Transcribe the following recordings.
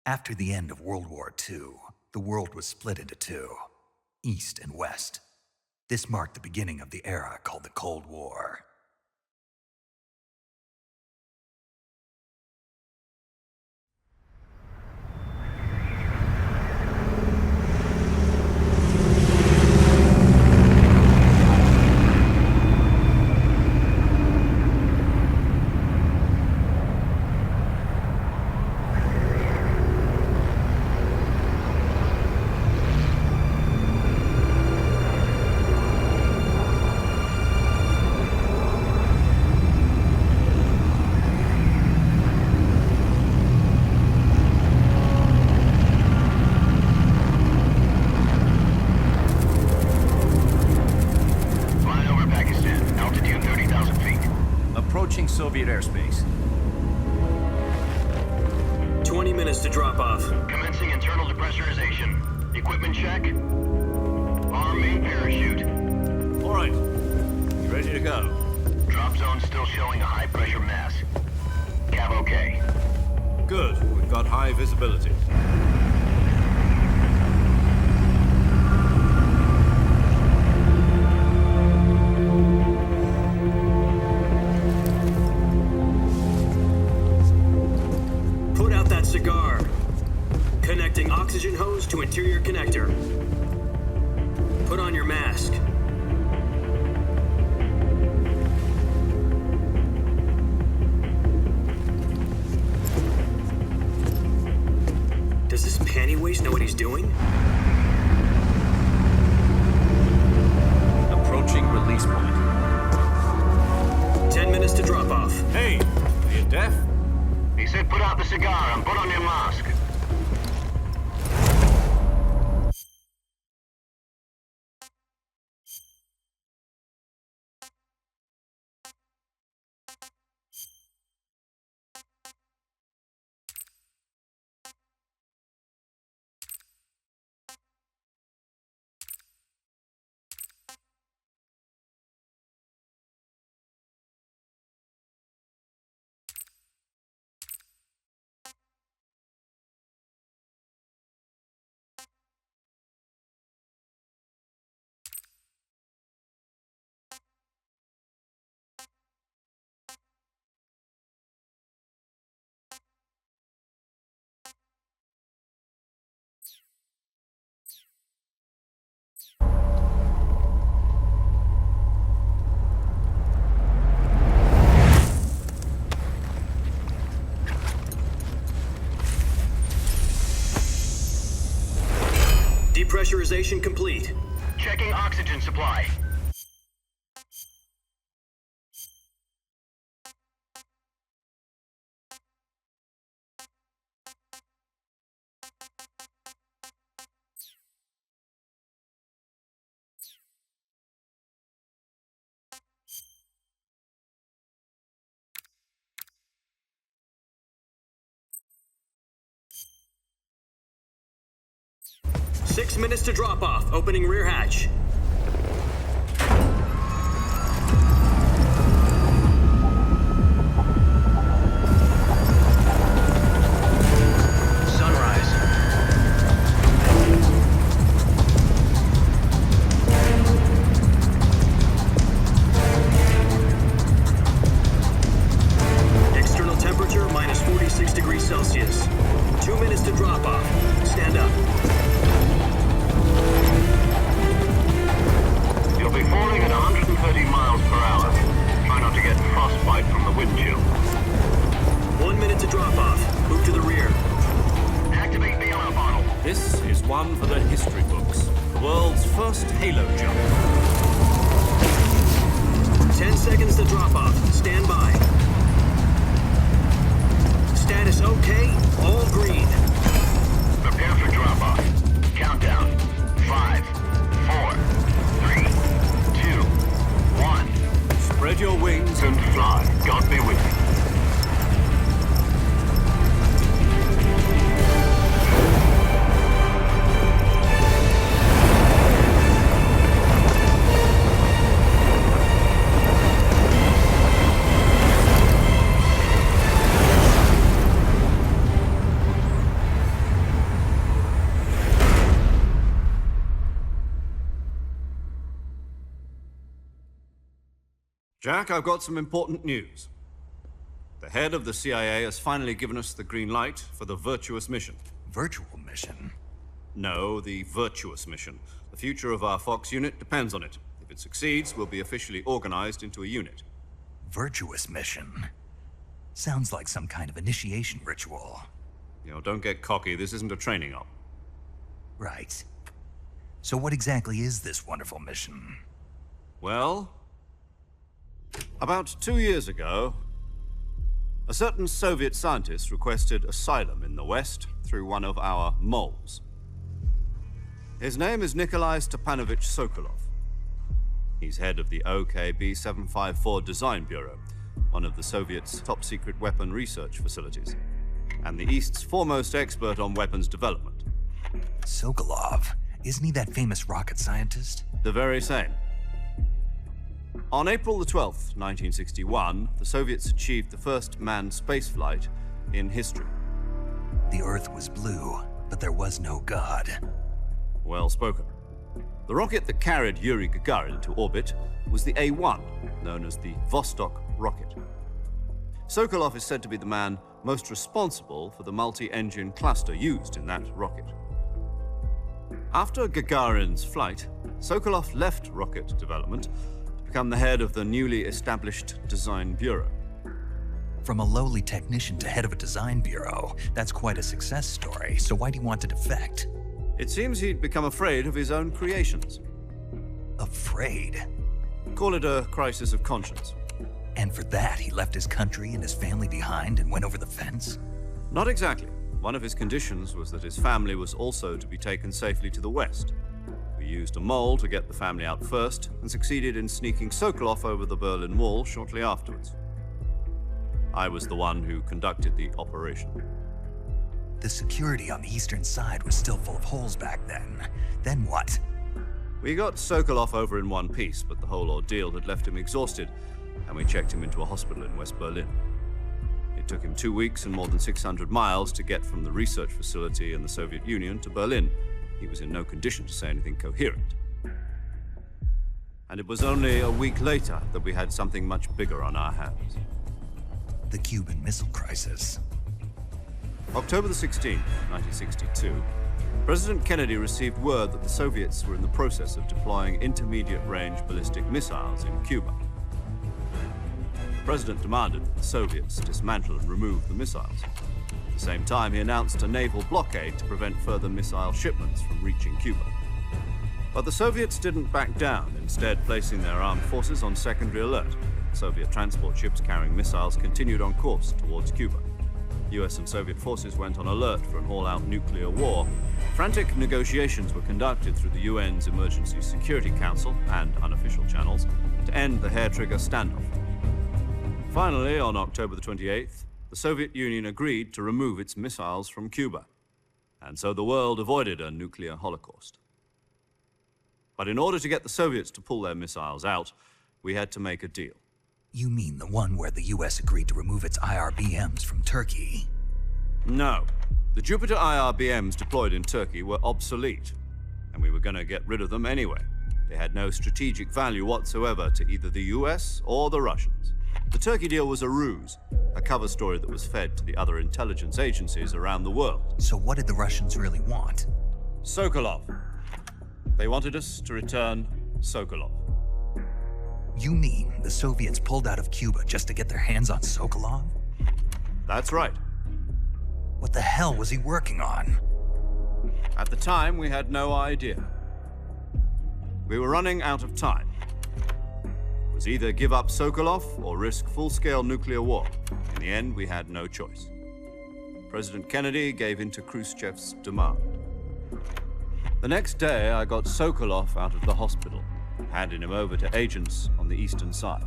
After the end of World War II, the world was split into two, East and West. This marked the beginning of the era called the Cold War. Soviet airspace. 20 minutes to drop off. Commencing internal depressurization. Equipment check. Arm main parachute. All right. You ready to go? Drop zone still showing a high pressure mass. Cav okay. Good. We've got high visibility. Cigar. Connecting oxygen hose to interior connector. Put on your mask. Does this panty waste know what he's doing? Approaching release point. 10 minutes to drop off. Hey, are you deaf? He said put out the cigar and put on your mask. Depressurization complete. Checking oxygen supply. Six minutes to drop off. Opening rear hatch. External temperature minus 46 degrees Celsius. 2 minutes to drop off. Stand up. You'll be falling at 130 miles per hour. Try not to get frostbite from the wind chill. 1 minute to drop off. Move to the rear. Activate the alarm bottle. This is one for the history books. The world's first halo jump. 10 seconds to drop off. Stand by. Status okay. All green. Prepare for drop-off. Countdown. 5, 4, 3, 2, 1. Spread your wings And fly. God be with you. Jack, I've got some important news. The head of the CIA has finally given us the green light for the Virtuous mission. Virtual mission? No, the Virtuous mission. The future of our Fox unit depends on it. If it succeeds, we'll be officially organized into a unit. Virtuous mission? Sounds like some kind of initiation ritual. You know, don't get cocky. This isn't a training op. Right. So what exactly is this wonderful mission? Well, about 2 years ago, a certain Soviet scientist requested asylum in the West through one of our moles. His name is Nikolai Stepanovich Sokolov. He's head of the OKB 754 Design Bureau, one of the Soviets' top-secret weapon research facilities, and the East's foremost expert on weapons development. Sokolov? Isn't he that famous rocket scientist? The very same. On April the 12th, 1961, the Soviets achieved the first manned spaceflight in history. The Earth was blue, but there was no God. Well spoken. The rocket that carried Yuri Gagarin to orbit was the A-1, known as the Vostok rocket. Sokolov is said to be the man most responsible for the multi-engine cluster used in that rocket. After Gagarin's flight, Sokolov left rocket development to become the head of the newly established Design Bureau. From a lowly technician to head of a design bureau, that's quite a success story, so why'd he want to defect? It seems he'd become afraid of his own creations. Afraid? Call it a crisis of conscience. And for that, he left his country and his family behind and went over the fence? Not exactly. One of his conditions was that his family was also to be taken safely to the West. We used a mole to get the family out first and succeeded in sneaking Sokolov over the Berlin Wall shortly afterwards. I was the one who conducted the operation. The security on the eastern side was still full of holes back then. Then what? We got Sokolov over in one piece, but the whole ordeal had left him exhausted, and we checked him into a hospital in West Berlin. It took him 2 weeks and more than 600 miles to get from the research facility in the Soviet Union to Berlin. He was in no condition to say anything coherent. And it was only a week later that we had something much bigger on our hands. The Cuban Missile Crisis. October the 16th, 1962, President Kennedy received word that the Soviets were in the process of deploying intermediate-range ballistic missiles in Cuba. The President demanded that the Soviets dismantle and remove the missiles. At the same time, he announced a naval blockade to prevent further missile shipments from reaching Cuba. But the Soviets didn't back down, instead placing their armed forces on secondary alert. Soviet transport ships carrying missiles continued on course towards Cuba. US and Soviet forces went on alert for an all-out nuclear war. Frantic negotiations were conducted through the UN's Emergency Security Council and unofficial channels to end the hair-trigger standoff. Finally, on October the 28th, the Soviet Union agreed to remove its missiles from Cuba, and so the world avoided a nuclear holocaust. But in order to get the Soviets to pull their missiles out, we had to make a deal. You mean the one where the US agreed to remove its IRBMs from Turkey? No. The Jupiter IRBMs deployed in Turkey were obsolete, and we were going to get rid of them anyway. They had no strategic value whatsoever to either the US or the Russians. The Turkey deal was a ruse, a cover story that was fed to the other intelligence agencies around the world. So what did the Russians really want? Sokolov. They wanted us to return Sokolov. You mean the Soviets pulled out of Cuba just to get their hands on Sokolov? That's right. What the hell was he working on? At the time, we had no idea. We were running out of time. It was either give up Sokolov or risk full-scale nuclear war. In the end, we had no choice. President Kennedy gave in to Khrushchev's demand. The next day, I got Sokolov out of the hospital, handing him over to agents on the eastern side.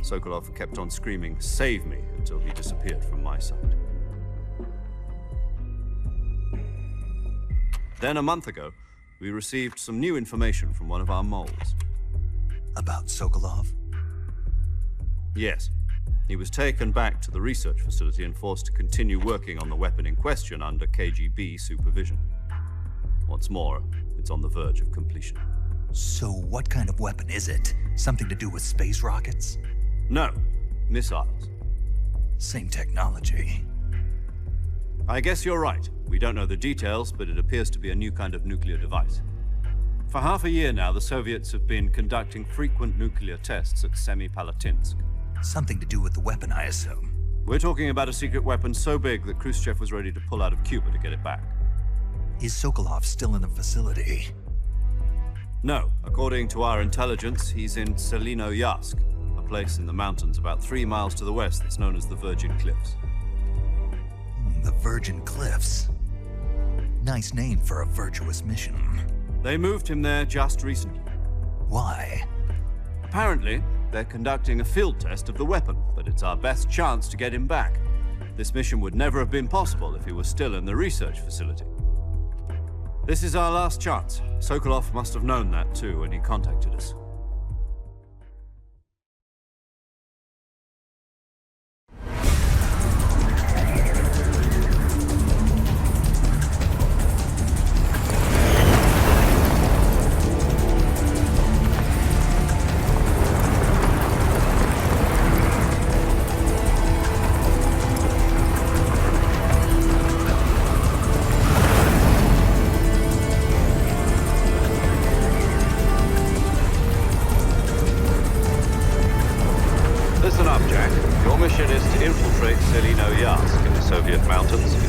Sokolov kept on screaming, "Save me," until he disappeared from my sight. Then a month ago, we received some new information from one of our moles. About Sokolov? Yes. He was taken back to the research facility and forced to continue working on the weapon in question under KGB supervision. What's more, it's on the verge of completion. So what kind of weapon is it? Something to do with space rockets? No, missiles. Same technology. I guess you're right. We don't know the details, but it appears to be a new kind of nuclear device. For half a year now, the Soviets have been conducting frequent nuclear tests at Semipalatinsk. Something to do with the weapon, I assume. We're talking about a secret weapon so big that Khrushchev was ready to pull out of Cuba to get it back. Is Sokolov still in the facility? No, according to our intelligence, he's in Selinoyarsk, a place in the mountains about 3 miles to the west that's known as the Virgin Cliffs. The Virgin Cliffs. Nice name for a virtuous mission. They moved him there just recently. Why? Apparently, they're conducting a field test of the weapon, but it's our best chance to get him back. This mission would never have been possible if he was still in the research facility. This is our last chance. Sokolov must have known that too when he contacted us.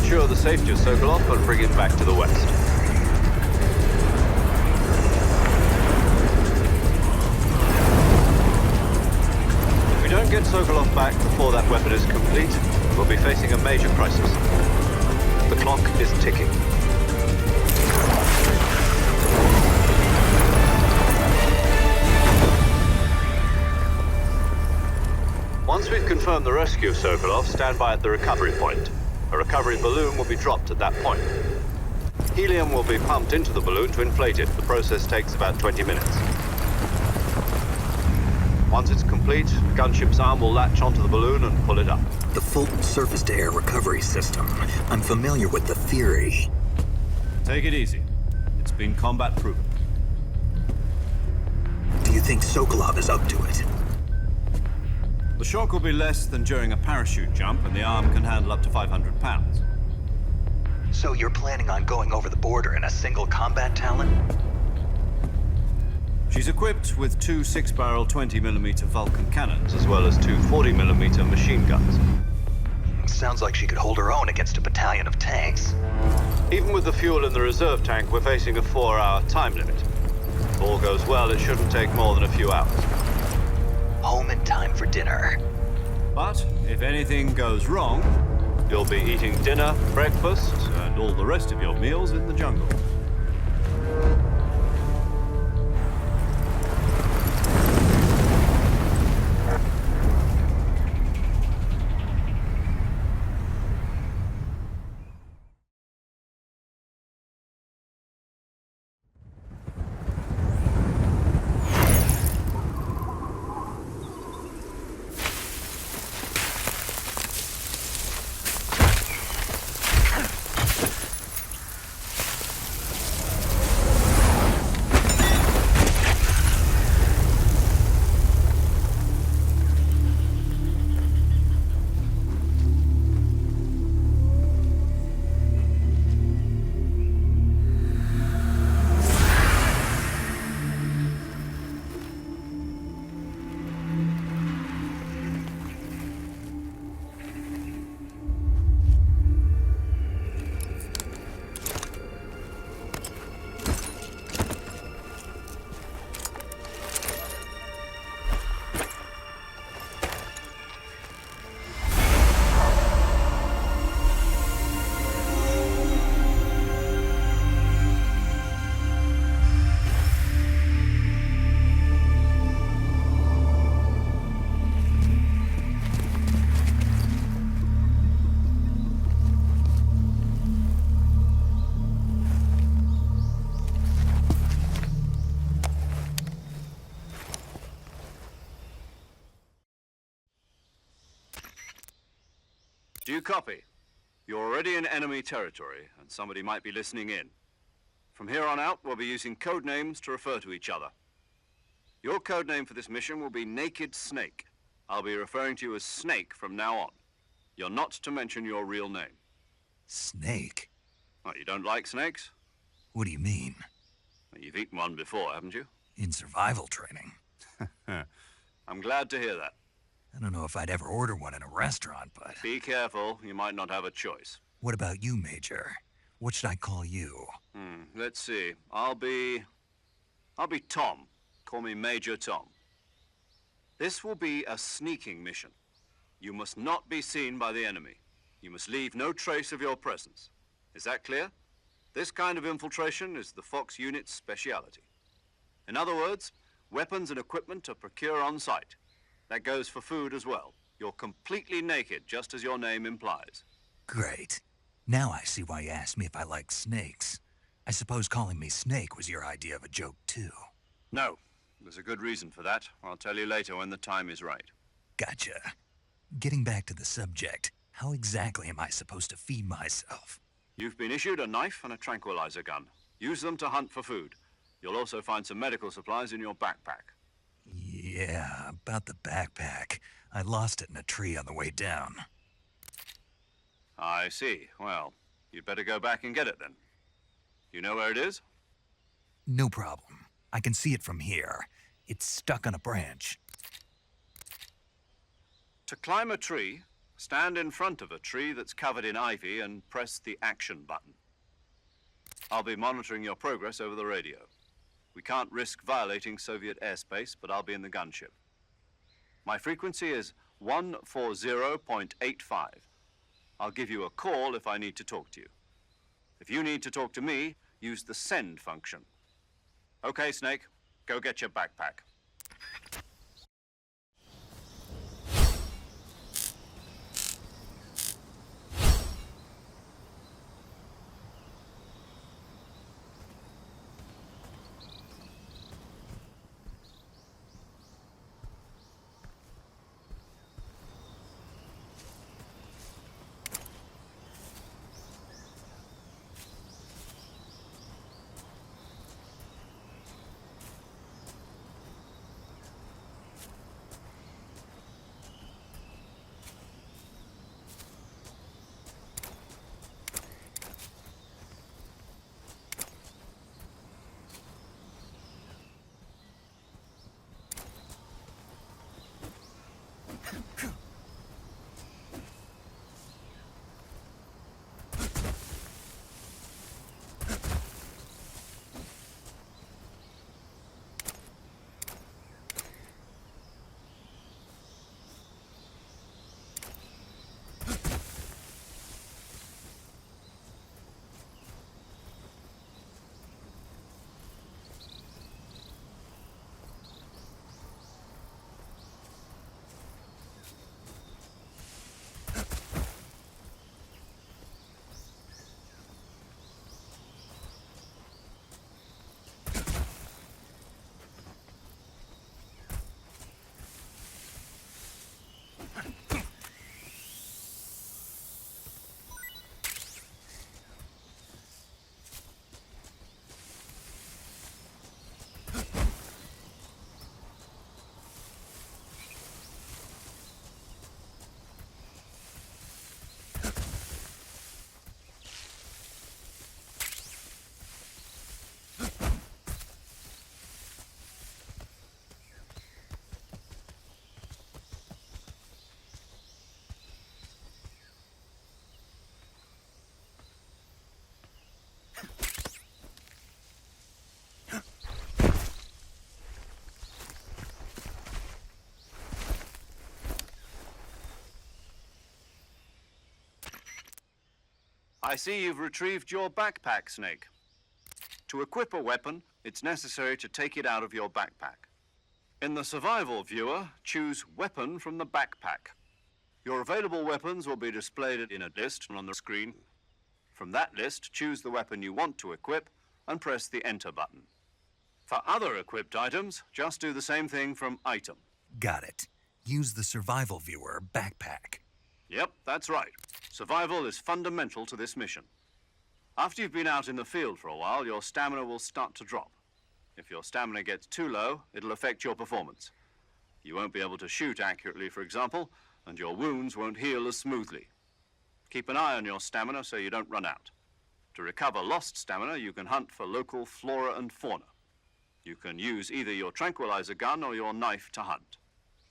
Ensure the safety of Sokolov and bring him back to the west. If we don't get Sokolov back before that weapon is complete, we'll be facing a major crisis. The clock is ticking. Once we've confirmed the rescue of Sokolov, stand by at the recovery point. A recovery balloon will be dropped at that point. Helium will be pumped into the balloon to inflate it. The process takes about 20 minutes. Once it's complete, the gunship's arm will latch onto the balloon and pull it up. The Fulton surface-to-air recovery system. I'm familiar with the theory. Take it easy. It's been combat-proven. Do you think Sokolov is up to it? The shock will be less than during a parachute jump, and the arm can handle up to 500 pounds. So you're planning on going over the border in a single combat Talon? She's equipped with 2 6-barrel 20mm Vulcan cannons, as well as 2 40mm machine guns. Sounds like she could hold her own against a battalion of tanks. Even with the fuel in the reserve tank, we're facing a 4-hour time limit. If all goes well, it shouldn't take more than a few hours. Home in time for dinner. But if anything goes wrong, you'll be eating dinner, breakfast, and all the rest of your meals in the jungle. Do you copy? You're already in enemy territory, and somebody might be listening in. From here on out, we'll be using code names to refer to each other. Your code name for this mission will be Naked Snake. I'll be referring to you as Snake from now on. You're not to mention your real name. Snake? What, you don't like snakes? What do you mean? You've eaten one before, haven't you? In survival training? I'm glad to hear that. I don't know if I'd ever order one in a restaurant, but... Be careful, you might not have a choice. What about you, Major? What should I call you? Let's see. I'll be Tom. Call me Major Tom. This will be a sneaking mission. You must not be seen by the enemy. You must leave no trace of your presence. Is that clear? This kind of infiltration is the Fox unit's speciality. In other words, weapons and equipment are procured on site. That goes for food as well. You're completely naked, just as your name implies. Great. Now I see why you asked me if I like snakes. I suppose calling me Snake was your idea of a joke, too. No, there's a good reason for that. I'll tell you later when the time is right. Gotcha. Getting back to the subject, how exactly am I supposed to feed myself? You've been issued a knife and a tranquilizer gun. Use them to hunt for food. You'll also find some medical supplies in your backpack. Yeah, about the backpack. I lost it in a tree on the way down. I see. Well, you'd better go back and get it then. You know where it is? No problem. I can see it from here. It's stuck on a branch. To climb a tree, stand in front of a tree that's covered in ivy and press the action button. I'll be monitoring your progress over the radio. We can't risk violating Soviet airspace, but I'll be in the gunship. My frequency is 140.85. I'll give you a call if I need to talk to you. If you need to talk to me, use the send function. Okay, Snake, go get your backpack. I see you've retrieved your backpack, Snake. To equip a weapon, it's necessary to take it out of your backpack. In the survival viewer, choose Weapon from the backpack. Your available weapons will be displayed in a list on the screen. From that list, choose the weapon you want to equip and press the Enter button. For other equipped items, just do the same thing from Item. Got it. Use the survival viewer backpack. Yep, that's right. Survival is fundamental to this mission. After you've been out in the field for a while, your stamina will start to drop. If your stamina gets too low, it'll affect your performance. You won't be able to shoot accurately, for example, and your wounds won't heal as smoothly. Keep an eye on your stamina so you don't run out. To recover lost stamina, you can hunt for local flora and fauna. You can use either your tranquilizer gun or your knife to hunt.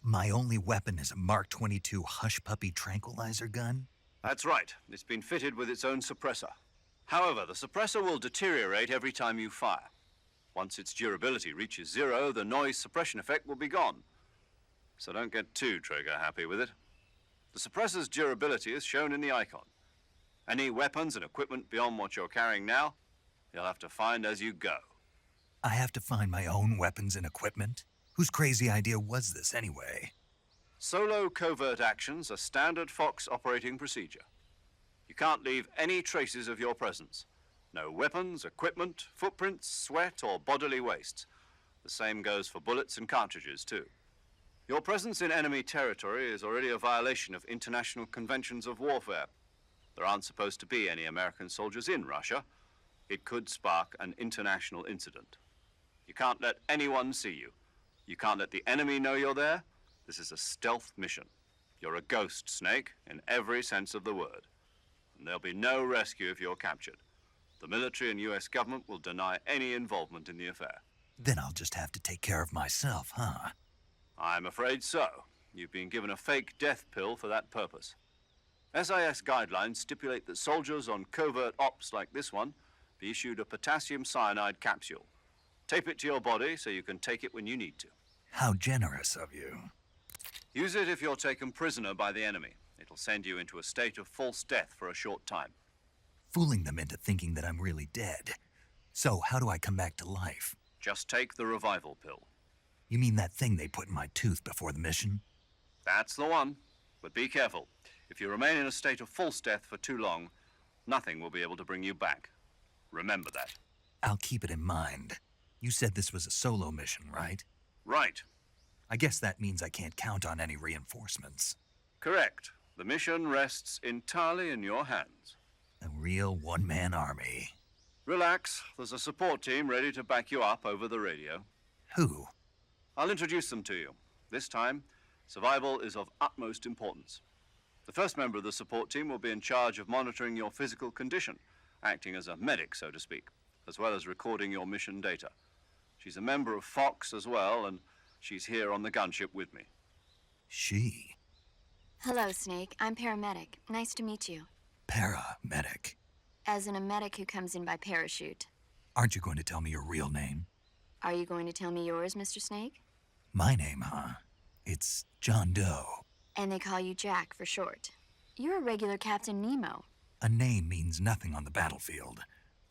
My only weapon is a Mark 22 Hush Puppy tranquilizer gun? That's right. It's been fitted with its own suppressor. However, the suppressor will deteriorate every time you fire. Once its durability reaches 0, the noise suppression effect will be gone. So don't get too trigger-happy with it. The suppressor's durability is shown in the icon. Any weapons and equipment beyond what you're carrying now, you'll have to find as you go. I have to find my own weapons and equipment? Whose crazy idea was this anyway? Solo covert actions are standard Fox operating procedure. You can't leave any traces of your presence. No weapons, equipment, footprints, sweat, or bodily waste. The same goes for bullets and cartridges, too. Your presence in enemy territory is already a violation of international conventions of warfare. There aren't supposed to be any American soldiers in Russia. It could spark an international incident. You can't let anyone see you. You can't let the enemy know you're there. This is a stealth mission. You're a ghost, Snake, in every sense of the word. And there'll be no rescue if you're captured. The military and US government will deny any involvement in the affair. Then I'll just have to take care of myself, huh? I'm afraid so. You've been given a fake death pill for that purpose. SIS guidelines stipulate that soldiers on covert ops like this one be issued a potassium cyanide capsule. Tape it to your body so you can take it when you need to. How generous of you. Use it if you're taken prisoner by the enemy. It'll send you into a state of false death for a short time. Fooling them into thinking that I'm really dead. So how do I come back to life? Just take the revival pill. You mean that thing they put in my tooth before the mission? That's the one. But be careful. If you remain in a state of false death for too long, nothing will be able to bring you back. Remember that. I'll keep it in mind. You said this was a solo mission, right? Right. I guess that means I can't count on any reinforcements. Correct. The mission rests entirely in your hands. A real one-man army. Relax. There's a support team ready to back you up over the radio. Who? I'll introduce them to you. This time, survival is of utmost importance. The first member of the support team will be in charge of monitoring your physical condition, acting as a medic, so to speak, as well as recording your mission data. She's a member of Fox as well, and she's here on the gunship with me. She? Hello, Snake. I'm paramedic. Nice to meet you. Paramedic. As in a medic who comes in by parachute. Aren't you going to tell me your real name? Are you going to tell me yours, Mr. Snake? My name, huh? It's John Doe. And they call you Jack for short. You're a regular Captain Nemo. A name means nothing on the battlefield.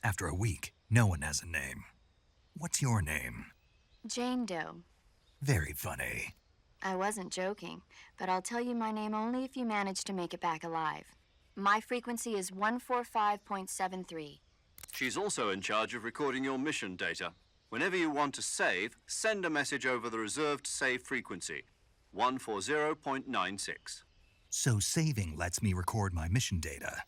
After a week, no one has a name. What's your name? Jane Doe. Very funny. I wasn't joking, but I'll tell you my name only if you manage to make it back alive. My frequency is 145.73. She's also in charge of recording your mission data. Whenever you want to save, send a message over the reserved save frequency, 140.96. So saving lets me record my mission data.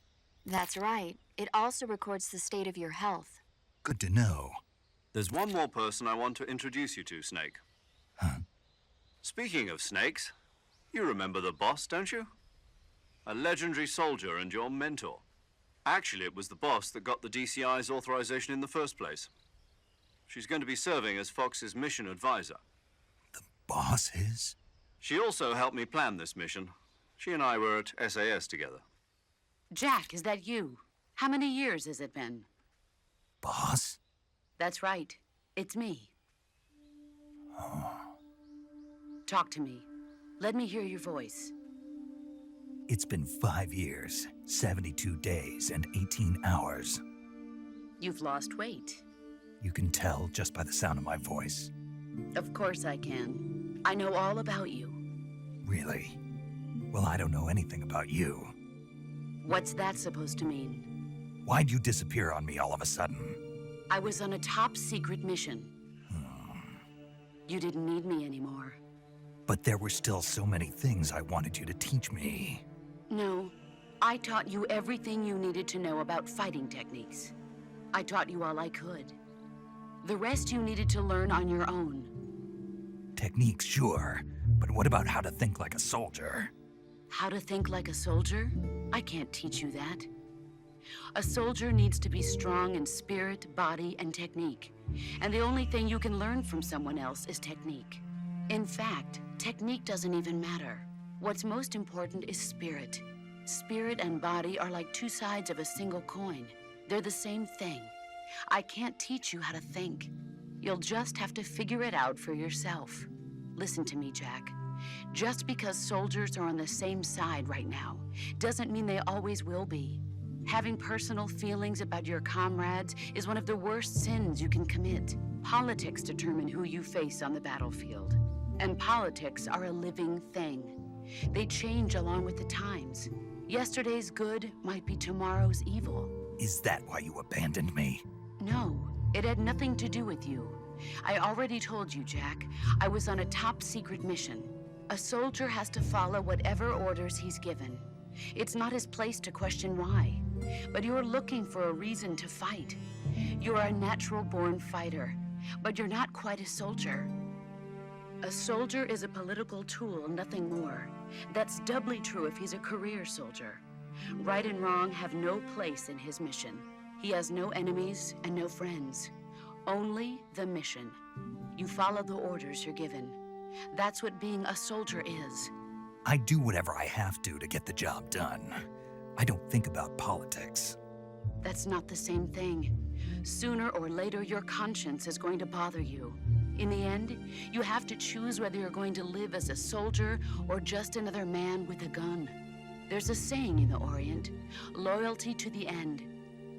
That's right. It also records the state of your health. Good to know. There's one more person I want to introduce you to, Snake. Huh? Speaking of snakes, you remember the boss, don't you? A legendary soldier and your mentor. Actually, it was the boss that got the DCI's authorization in the first place. She's going to be serving as Fox's mission advisor. The boss is? She also helped me plan this mission. She and I were at SAS together. Jack, is that you? How many years has it been? Boss? That's right. It's me. Oh. Talk to me. Let me hear your voice. It's been 5 years, 72 days, and 18 hours. You've lost weight. You can tell just by the sound of my voice. Of course I can. I know all about you. Really? Well, I don't know anything about you. What's that supposed to mean? Why'd you disappear on me all of a sudden? I was on a top-secret mission. You didn't need me anymore. But there were still so many things I wanted you to teach me. No, I taught you everything you needed to know about fighting techniques. I taught you all I could. The rest you needed to learn on your own. Techniques, sure. But what about how to think like a soldier? How to think like a soldier? I can't teach you that. A soldier needs to be strong in spirit, body, and technique. And the only thing you can learn from someone else is technique. In fact, technique doesn't even matter. What's most important is spirit. Spirit and body are like two sides of a single coin. They're the same thing. I can't teach you how to think. You'll just have to figure it out for yourself. Listen to me, Jack. Just because soldiers are on the same side right now doesn't mean they always will be. Having personal feelings about your comrades is one of the worst sins you can commit. Politics determine who you face on the battlefield. And politics are a living thing. They change along with the times. Yesterday's good might be tomorrow's evil. Is that why you abandoned me? No, it had nothing to do with you. I already told you, Jack. I was on a top-secret mission. A soldier has to follow whatever orders he's given. It's not his place to question why. But you're looking for a reason to fight. You're a natural-born fighter, but you're not quite a soldier. A soldier is a political tool, nothing more. That's doubly true if he's a career soldier. Right and wrong have no place in his mission. He has no enemies and no friends. Only the mission. You follow the orders you're given. That's what being a soldier is. I do whatever I have to get the job done. I don't think about politics. That's not the same thing. Sooner or later, your conscience is going to bother you. In the end, you have to choose whether you're going to live as a soldier or just another man with a gun. There's a saying in the Orient, loyalty to the end.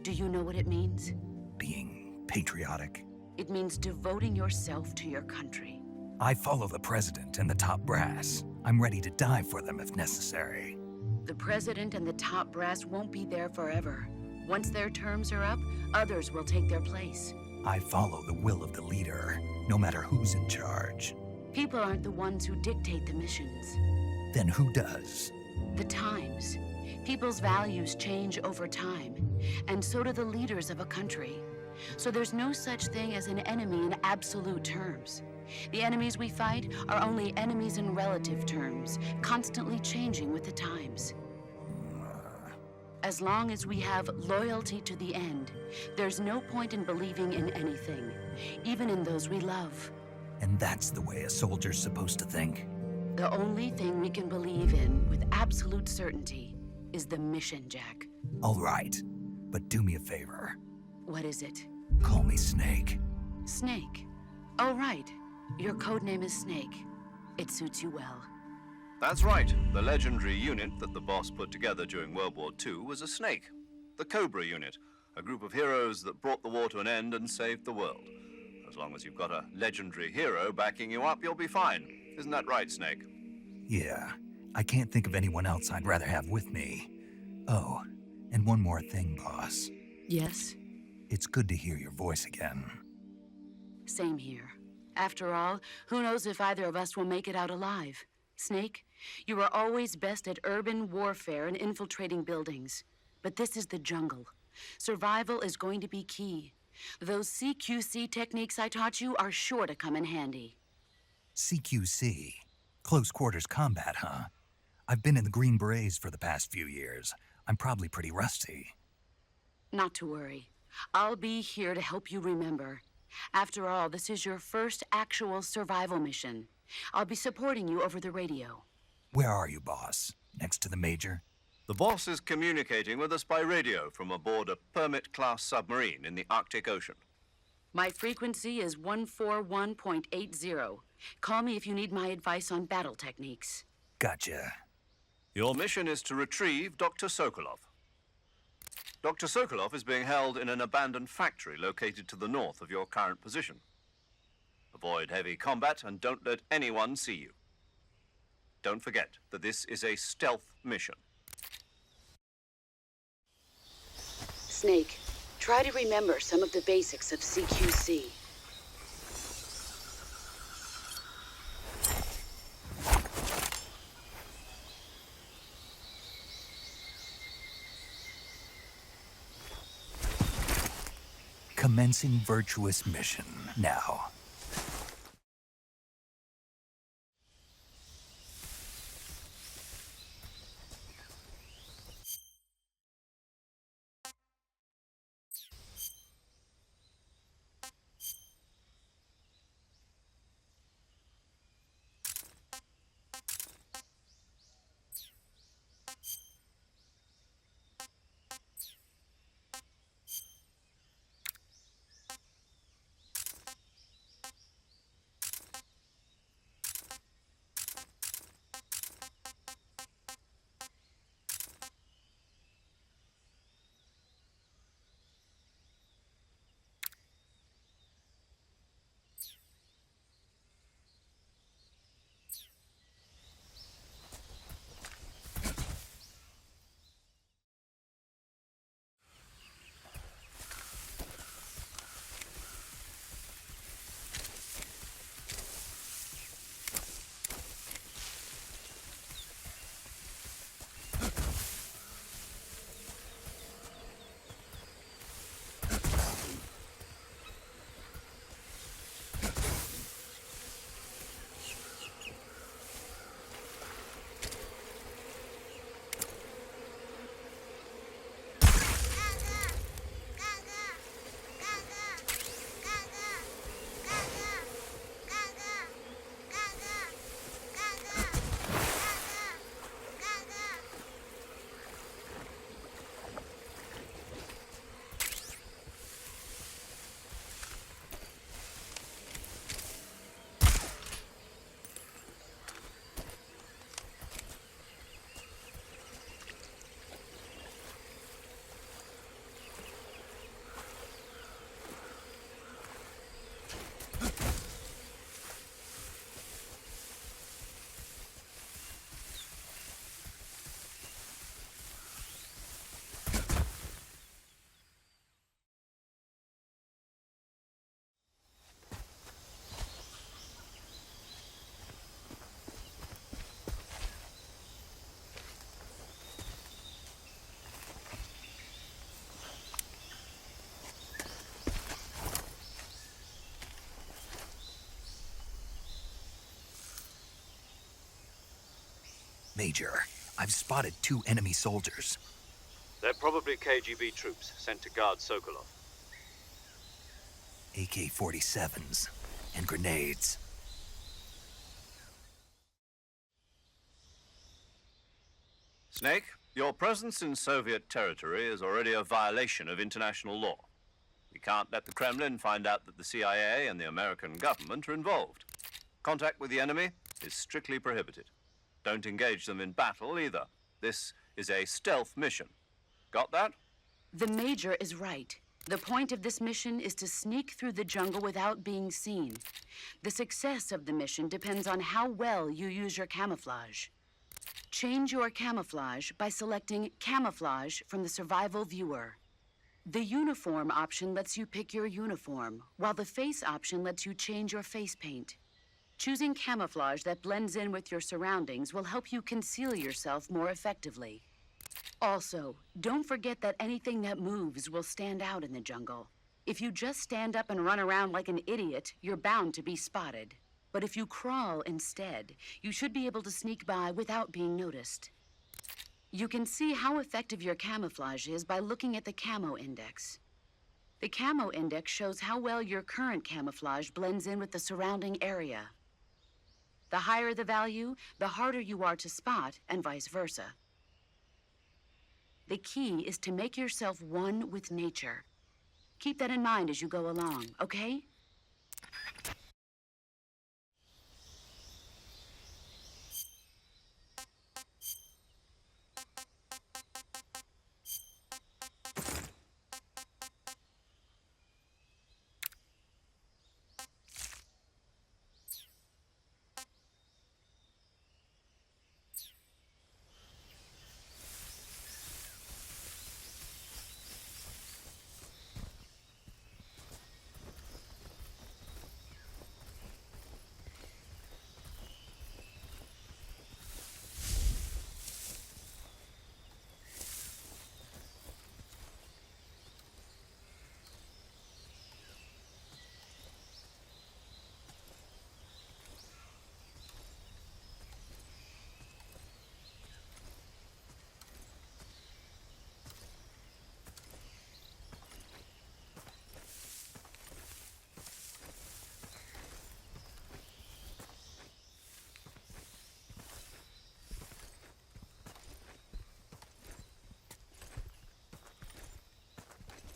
Do you know what it means? Being patriotic. It means devoting yourself to your country. I follow the president and the top brass. I'm ready to die for them if necessary. The president and the top brass won't be there forever. Once their terms are up, others will take their place. I follow the will of the leader, no matter who's in charge. People aren't the ones who dictate the missions. Then who does? The times. People's values change over time, and so do the leaders of a country. So there's no such thing as an enemy in absolute terms. The enemies we fight are only enemies in relative terms, constantly changing with the times. As long as we have loyalty to the end, there's no point in believing in anything, even in those we love. And that's the way a soldier's supposed to think? The only thing we can believe in with absolute certainty is the mission, Jack. All right, but do me a favor. What is it? Call me Snake. Snake. Oh, right. Your codename is Snake. It suits you well. That's right. The legendary unit that the boss put together during World War II was a snake. The Cobra unit, a group of heroes that brought the war to an end and saved the world. As long as you've got a legendary hero backing you up, you'll be fine. Isn't that right, Snake? Yeah, I can't think of anyone else I'd rather have with me. Oh, and one more thing, boss. Yes? It's good to hear your voice again. Same here. After all, who knows if either of us will make it out alive? Snake, you are always best at urban warfare and infiltrating buildings. But this is the jungle. Survival is going to be key. Those CQC techniques I taught you are sure to come in handy. CQC? Close quarters combat, huh? I've been in the Green Berets for the past few years. I'm probably pretty rusty. Not to worry. I'll be here to help you remember. After all, this is your first actual survival mission. I'll be supporting you over the radio. Where are you, boss? Next to the Major? The boss is communicating with us by radio from aboard a Permit-class submarine in the Arctic Ocean. My frequency is 141.80. Call me if you need my advice on battle techniques. Gotcha. Your mission is to retrieve Dr. Sokolov. Dr. Sokolov is being held in an abandoned factory located to the north of your current position. Avoid heavy combat and don't let anyone see you. Don't forget that this is a stealth mission. Snake, try to remember some of the basics of CQC. Commencing Virtuous mission now. Major, I've spotted 2 enemy soldiers. They're probably KGB troops sent to guard Sokolov. AK-47s and grenades. Snake, your presence in Soviet territory is already a violation of international law. We can't let the Kremlin find out that the CIA and the American government are involved. Contact with the enemy is strictly prohibited. Don't engage them in battle either. This is a stealth mission. Got that? The Major is right. The point of this mission is to sneak through the jungle without being seen. The success of the mission depends on how well you use your camouflage. Change your camouflage by selecting Camouflage from the Survival Viewer. The Uniform option lets you pick your uniform, while the Face option lets you change your face paint. Choosing camouflage that blends in with your surroundings will help you conceal yourself more effectively. Also, don't forget that anything that moves will stand out in the jungle. If you just stand up and run around like an idiot, you're bound to be spotted. But if you crawl instead, you should be able to sneak by without being noticed. You can see how effective your camouflage is by looking at the Camo Index. The Camo Index shows how well your current camouflage blends in with the surrounding area. The higher the value, the harder you are to spot, and vice versa. The key is to make yourself one with nature. Keep that in mind as you go along, okay?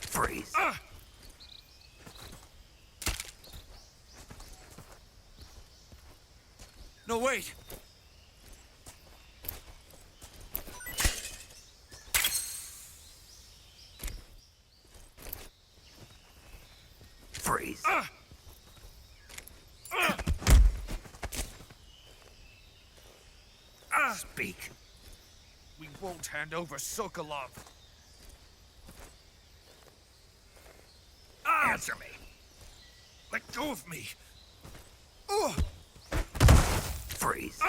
Freeze. No, wait! Freeze. Speak. We won't hand over Sokolov. Answer me. Let go of me! Freeze.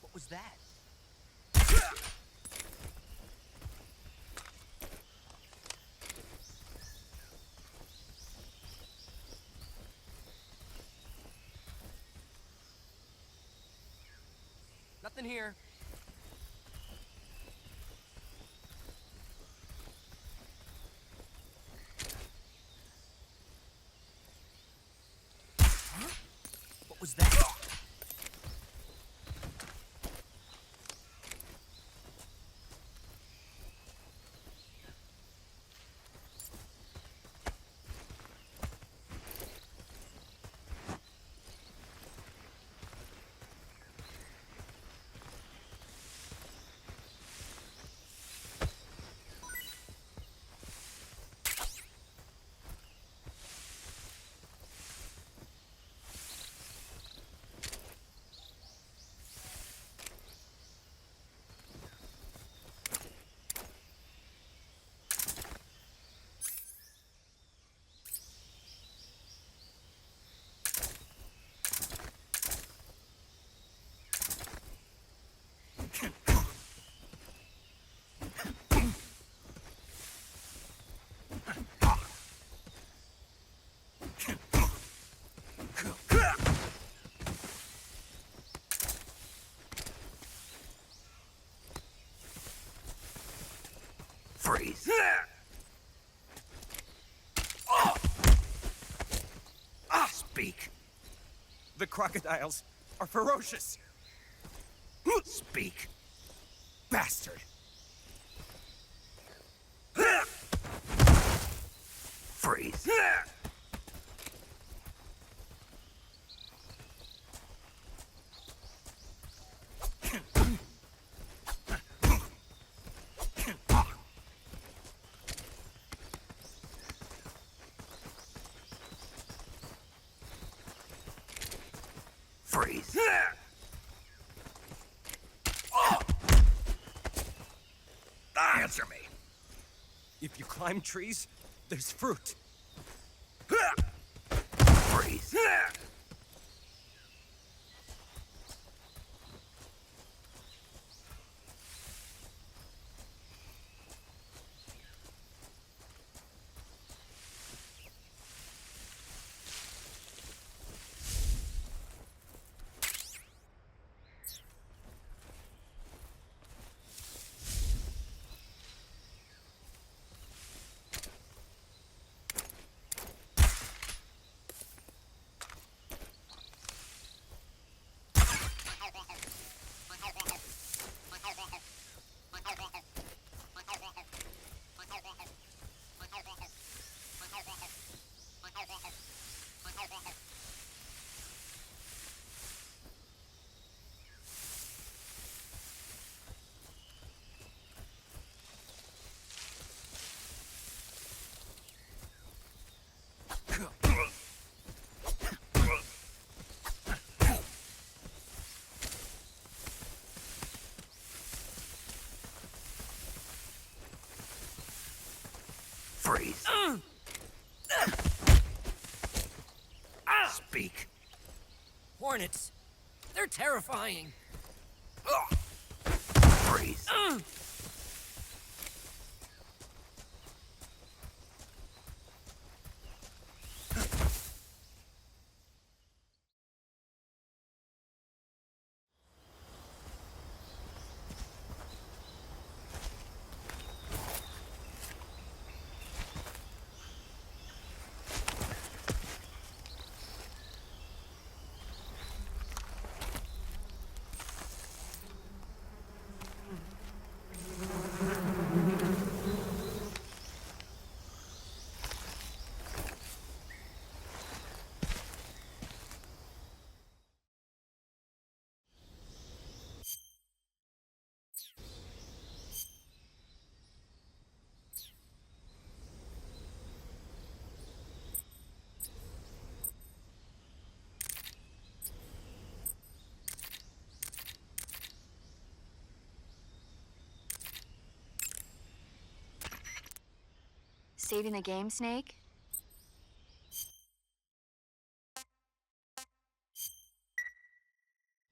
What was that? nothing here. Huh? What was that? Freeze. Speak. The crocodiles are ferocious. Speak. Bastard. Freeze. Freeze. Answer me. If you climb trees, there's fruit. Freeze. Freeze. Speak. Hornets. They're terrifying. Freeze. Saving the game, Snake?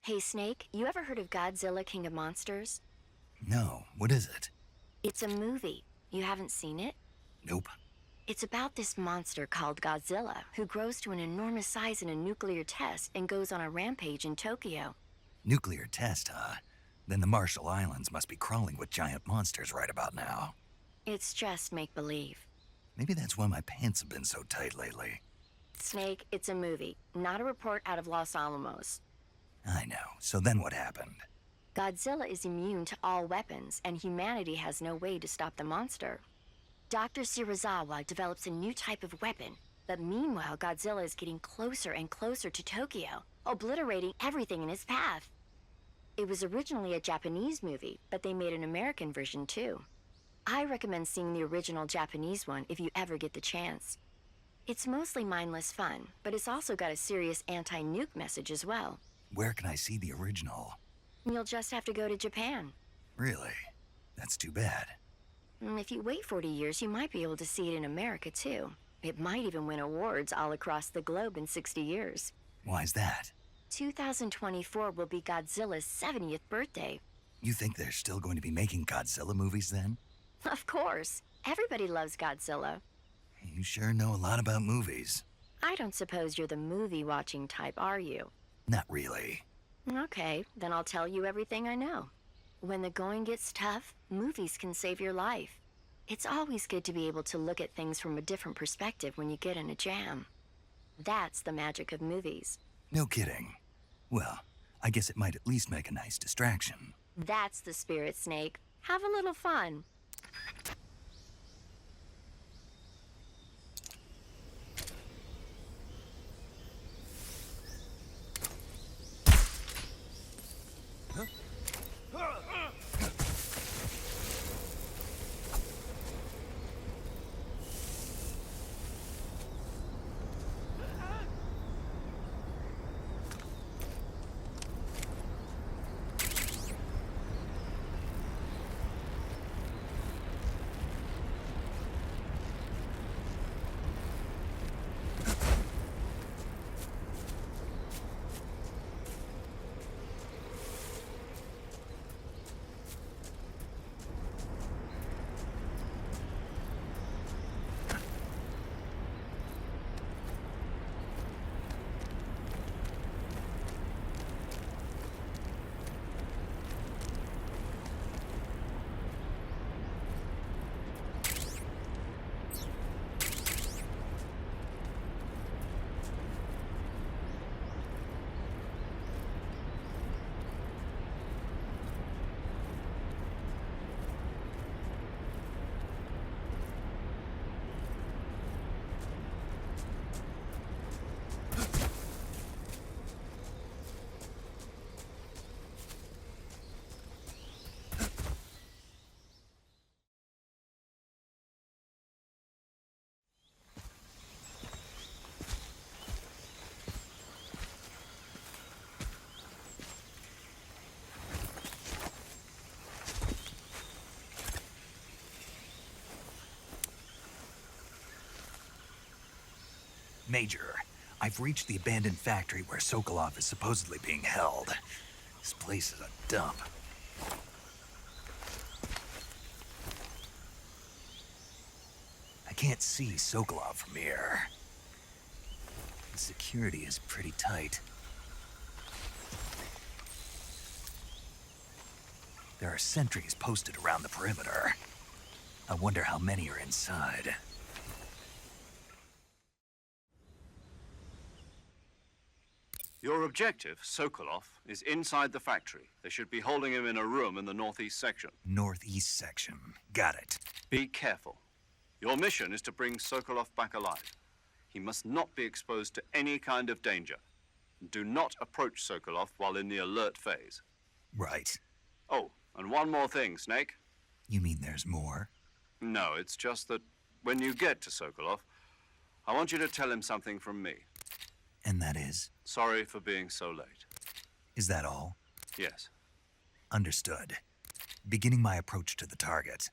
Hey, Snake, you ever heard of Godzilla, King of Monsters? No, what is it? It's a movie. You haven't seen it? Nope. It's about this monster called Godzilla, who grows to an enormous size in a nuclear test and goes on a rampage in Tokyo. Nuclear test, huh? Then the Marshall Islands must be crawling with giant monsters right about now. It's just make-believe. Maybe that's why my pants have been so tight lately. Snake, it's a movie, not a report out of Los Alamos. I know. So then what happened? Godzilla is immune to all weapons, and humanity has no way to stop the monster. Dr. Shirazawa develops a new type of weapon, but meanwhile Godzilla is getting closer and closer to Tokyo, obliterating everything in his path. It was originally a Japanese movie, but they made an American version too. I recommend seeing the original Japanese one if you ever get the chance. It's mostly mindless fun, but it's also got a serious anti-nuke message as well. Where can I see the original? You'll just have to go to Japan. Really? That's too bad. If you wait 40 years, you might be able to see it in America too. It might even win awards all across the globe in 60 years. Why's that? 2024 will be Godzilla's 70th birthday. You think they're still going to be making Godzilla movies then? Of course. Everybody loves Godzilla. You sure know a lot about movies. I don't suppose you're the movie-watching type, are you? Not really. Okay, then I'll tell you everything I know. When the going gets tough, movies can save your life. It's always good to be able to look at things from a different perspective when you get in a jam. That's the magic of movies. No kidding. Well, I guess it might at least make a nice distraction. That's the spirit, Snake. Have a little fun. Major, I've reached the abandoned factory where Sokolov is supposedly being held. This place is a dump. I can't see Sokolov from here. The security is pretty tight. There are sentries posted around the perimeter. I wonder how many are inside. Your objective, Sokolov, is inside the factory. They should be holding him in a room in the northeast section. Northeast section. Got it. Be careful. Your mission is to bring Sokolov back alive. He must not be exposed to any kind of danger. Do not approach Sokolov while in the alert phase. Right. Oh, and one more thing, Snake. You mean there's more? No, it's just that when you get to Sokolov, I want you to tell him something from me. And that is? Sorry for being so late. Is that all? Yes. Understood. Beginning my approach to the target.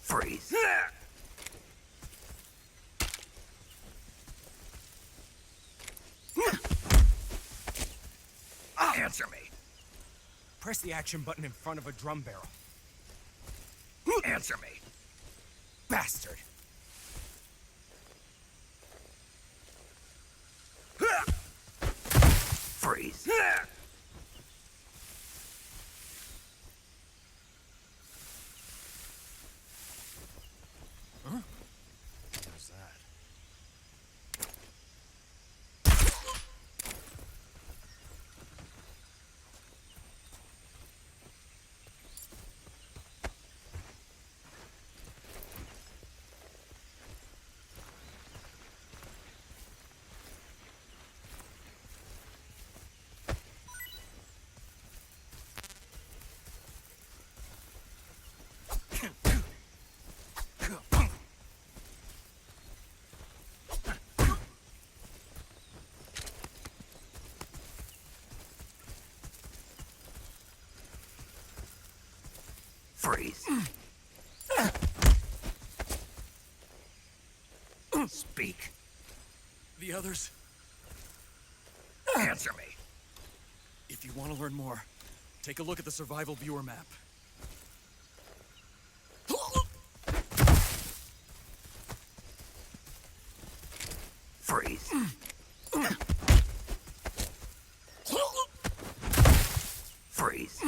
Freeze. Answer me. Press the action button in front of a drum barrel. Answer me. Bastard! Freeze. Huh? What was that? Freeze. Speak. The others? Answer me. If you want to learn more, take a look at the survival viewer map. Freeze. Freeze.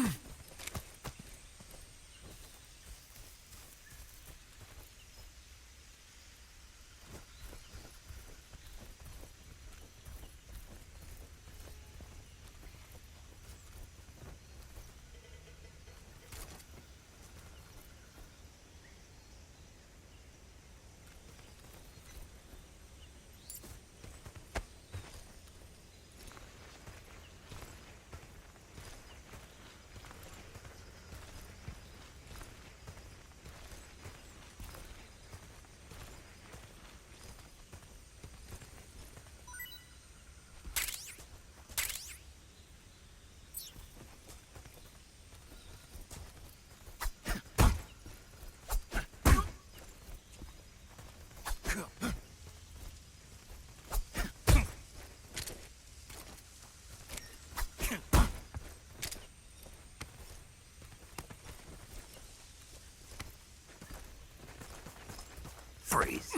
Freeze.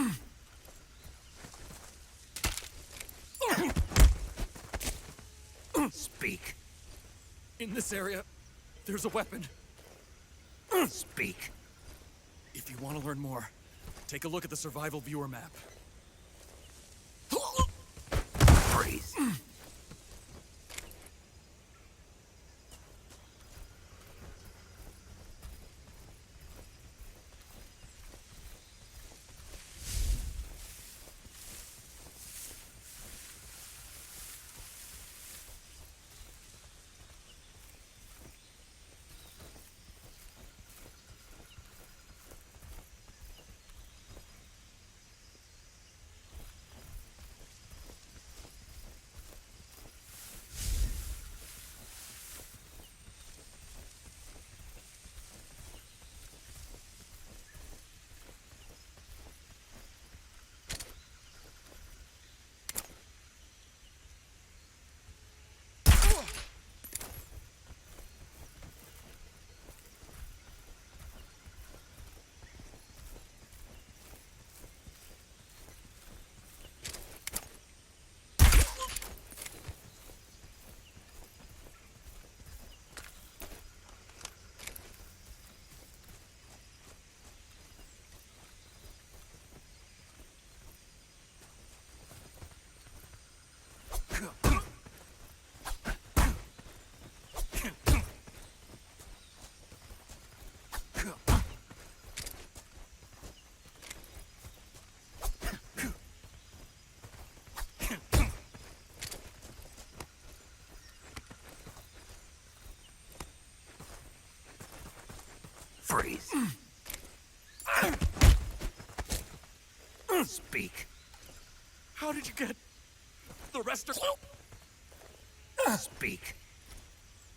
Speak. In this area, there's a weapon. Speak. If you want to learn more, take a look at the survival viewer map. Freeze. Freeze. Speak. How did you get... The rest are... Speak.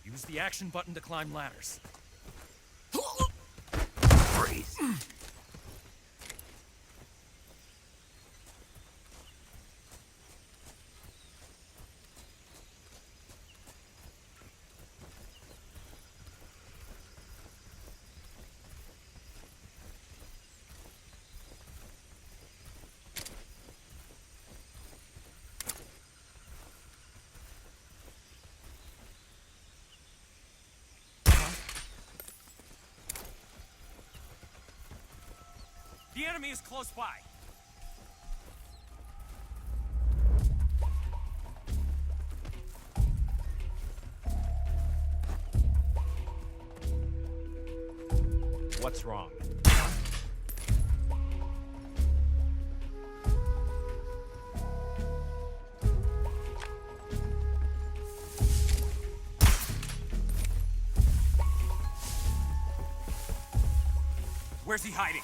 Use the action button to climb ladders. Freeze. The enemy is close by. What's wrong? Where's he hiding?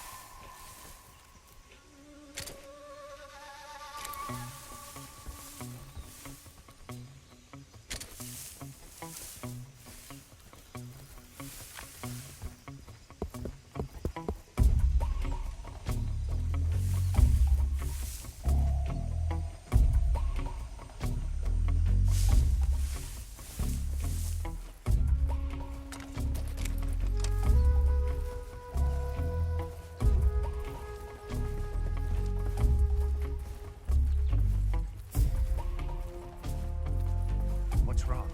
What's wrong?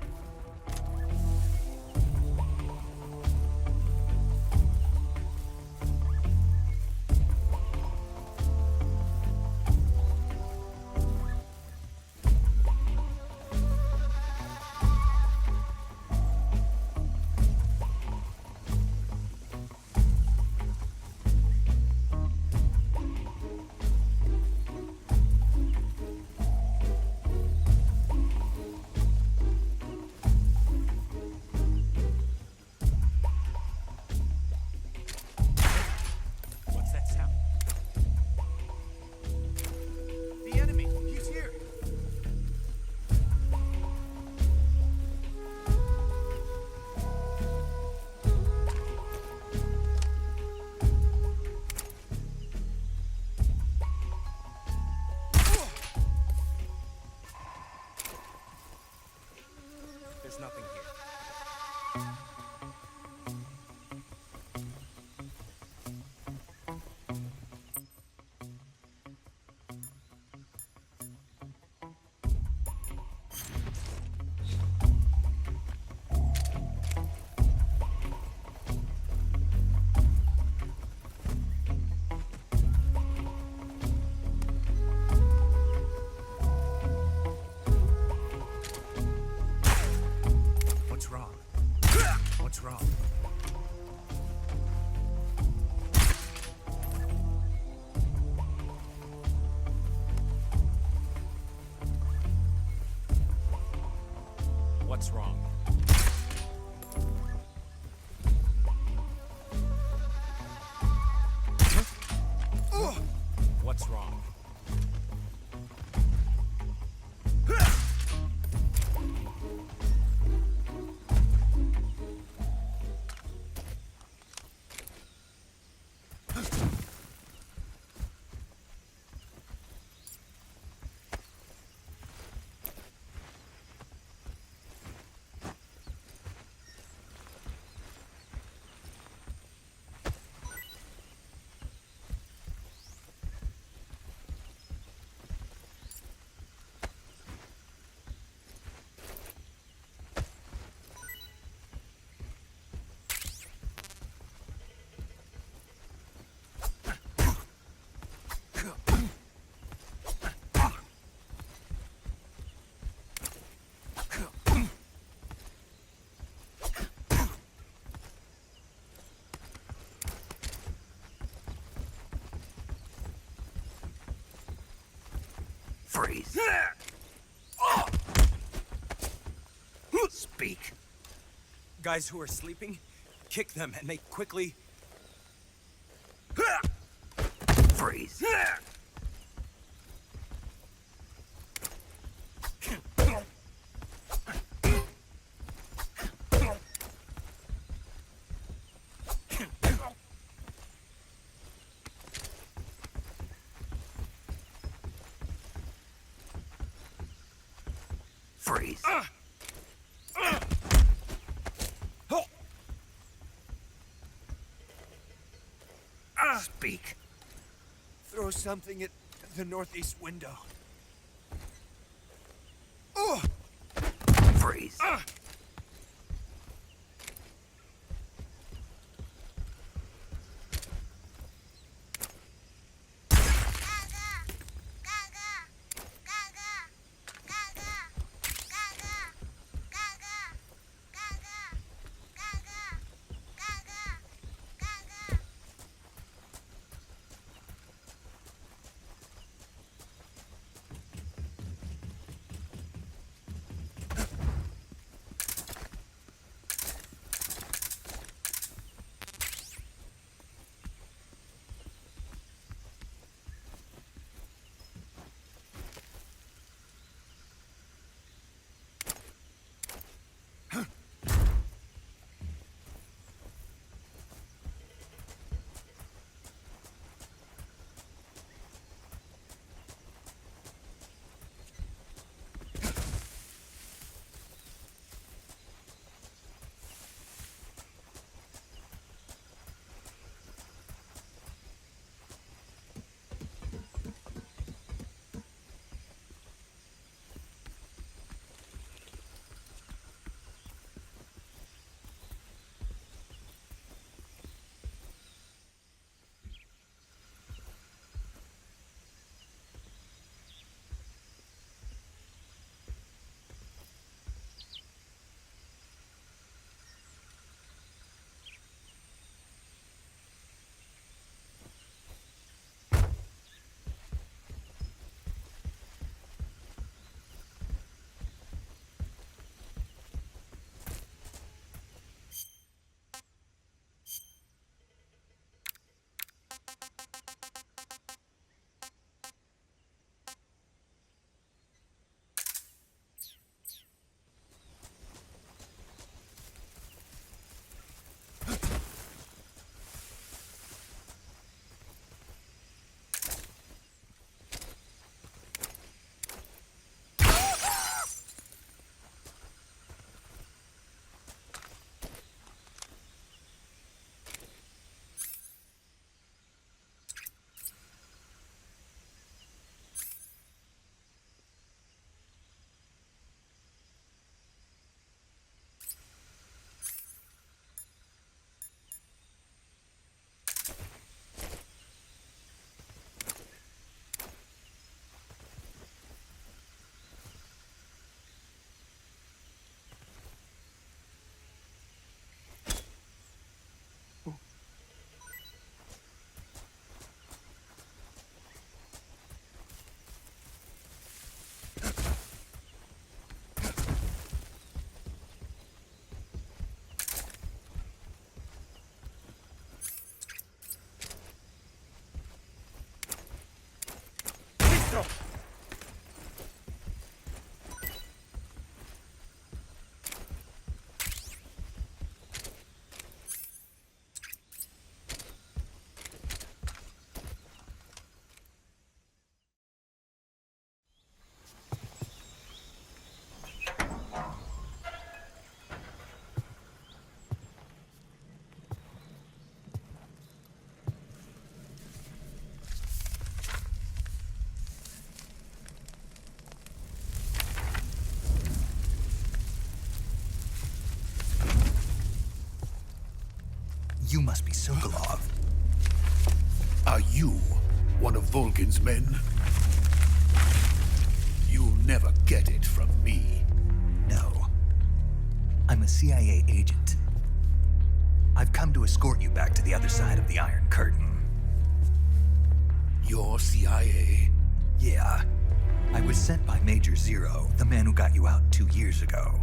What's that sound? The enemy! He's here! There's nothing here. What's wrong? What's wrong? What's wrong? What's wrong? Freeze. Speak. Guys who are sleeping, kick them and make quickly. Freeze. Freeze. Speak. Throw something at the northeast window. Freeze. one of Volgin's men? You'll never get it from me. No. I'm a CIA agent. I've come to escort you back to the other side of the Iron Curtain. You're CIA? Yeah. I was sent by Major Zero, the man who got you out 2 years ago.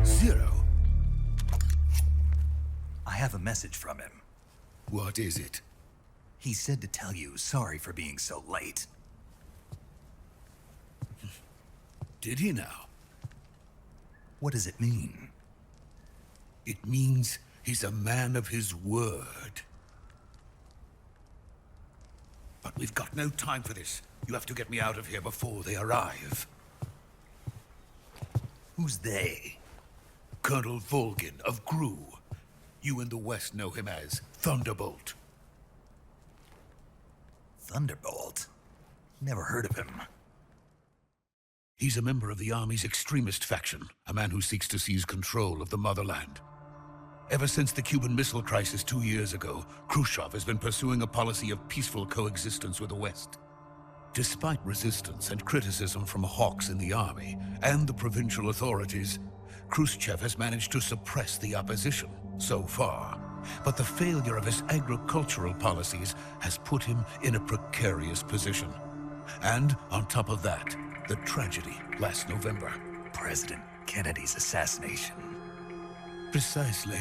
Zero? I have a message from him. What is it? He said to tell you sorry for being so late. Did he now? What does it mean? It means he's a man of his word. But we've got no time for this. You have to get me out of here before they arrive. Who's they? Colonel Volgin of GRU. You in the West know him as Thunderbolt. Thunderbolt? Never heard of him. He's a member of the Army's extremist faction, a man who seeks to seize control of the motherland. Ever since the Cuban Missile Crisis 2 years ago, Khrushchev has been pursuing a policy of peaceful coexistence with the West. Despite resistance and criticism from hawks in the army and the provincial authorities, Khrushchev has managed to suppress the opposition so far. But the failure of his agricultural policies has put him in a precarious position. And on top of that, the tragedy last November. President Kennedy's assassination. Precisely.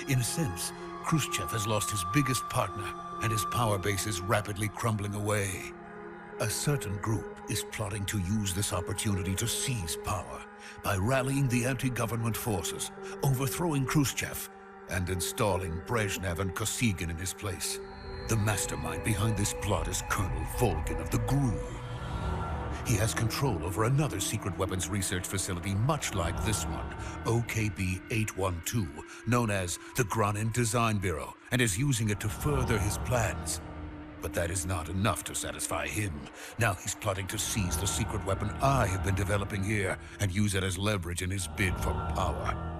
In a sense, Khrushchev has lost his biggest partner, and his power base is rapidly crumbling away. A certain group is plotting to use this opportunity to seize power by rallying the anti-government forces, overthrowing Khrushchev, and installing Brezhnev and Kosygin in his place. The mastermind behind this plot is Colonel Volgin of the GRU. He has control over another secret weapons research facility much like this one, OKB-812, known as the Granin Design Bureau, and is using it to further his plans. But that is not enough to satisfy him. Now he's plotting to seize the secret weapon I have been developing here and use it as leverage in his bid for power.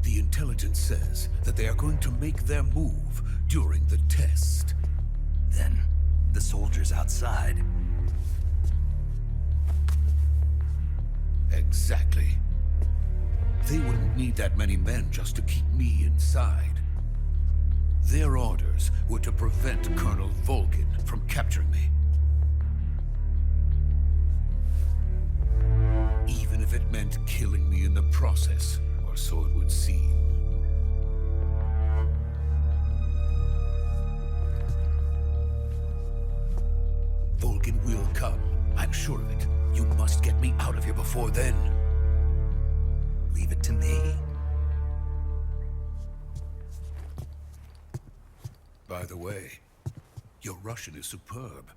The intelligence says that they are going to make their move during the test. Then, the soldiers outside. Exactly. They wouldn't need that many men just to keep me inside. Their orders were to prevent Colonel Volgin from capturing me. Even if it meant killing me in the process, or so it would seem. Volgin will come. I'm sure of it. You must get me out of here before then. Leave it to me. By the way, your Russian is superb.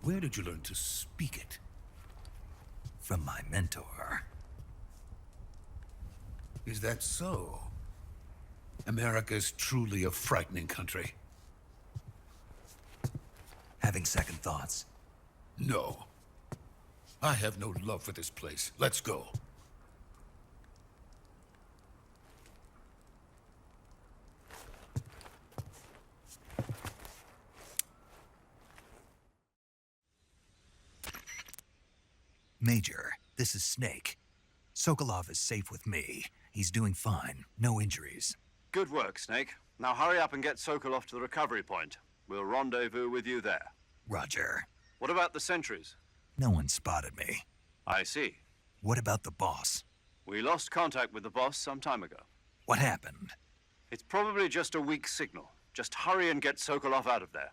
Where did you learn to speak it? From my mentor. Is that so? America's truly a frightening country. Having second thoughts? No. I have no love for this place. Let's go. Major, this is Snake. Sokolov is safe with me. He's doing fine. No injuries. Good work, Snake. Now hurry up and get Sokolov to the recovery point. We'll rendezvous with you there. Roger. What about the sentries? No one spotted me. I see. What about the boss? We lost contact with the boss some time ago. What happened? It's probably just a weak signal. Just hurry and get Sokolov out of there.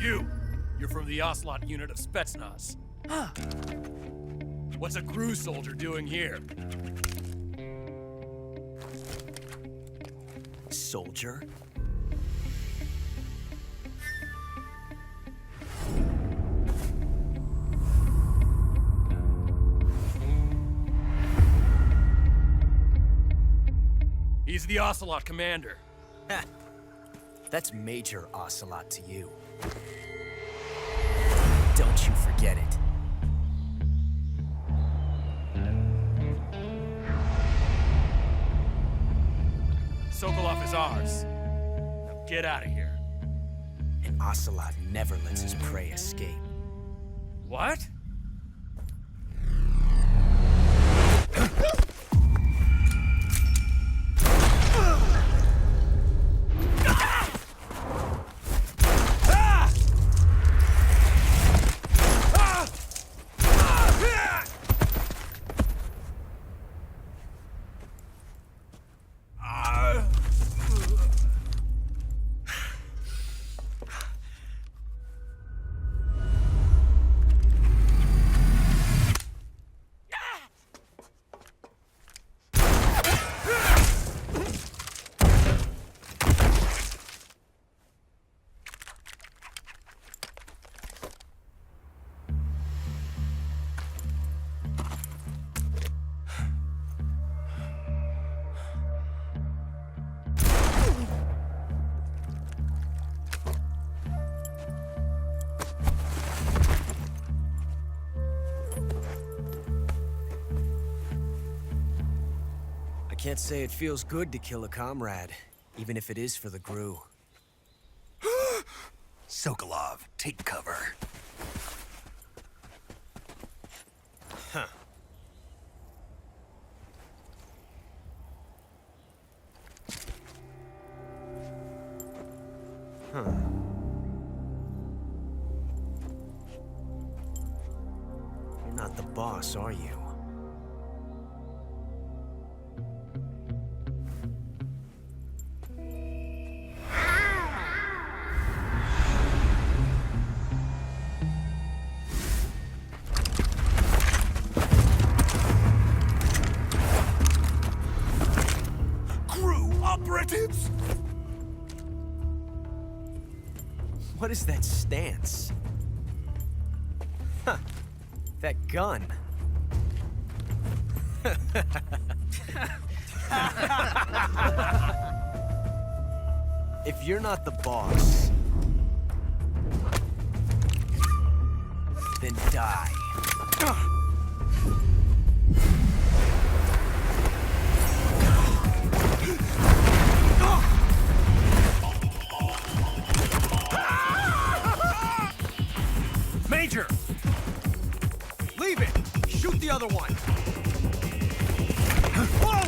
You're from the Ocelot unit of Spetsnaz. What's a crew soldier doing here? Soldier? He's the Ocelot commander. Ha! That's Major Ocelot to you. Don't you forget it. Sokolov is ours. Now get out of here. And Ocelot never lets his prey escape. What? Can't say it feels good to kill a comrade, even if it is for the GRU. Sokolov, take cover. Huh. Huh. You're not the boss, are you? What is that stance? Huh. That gun. If you're not the boss, then die. Major! Leave it! Shoot the other one! Whoa!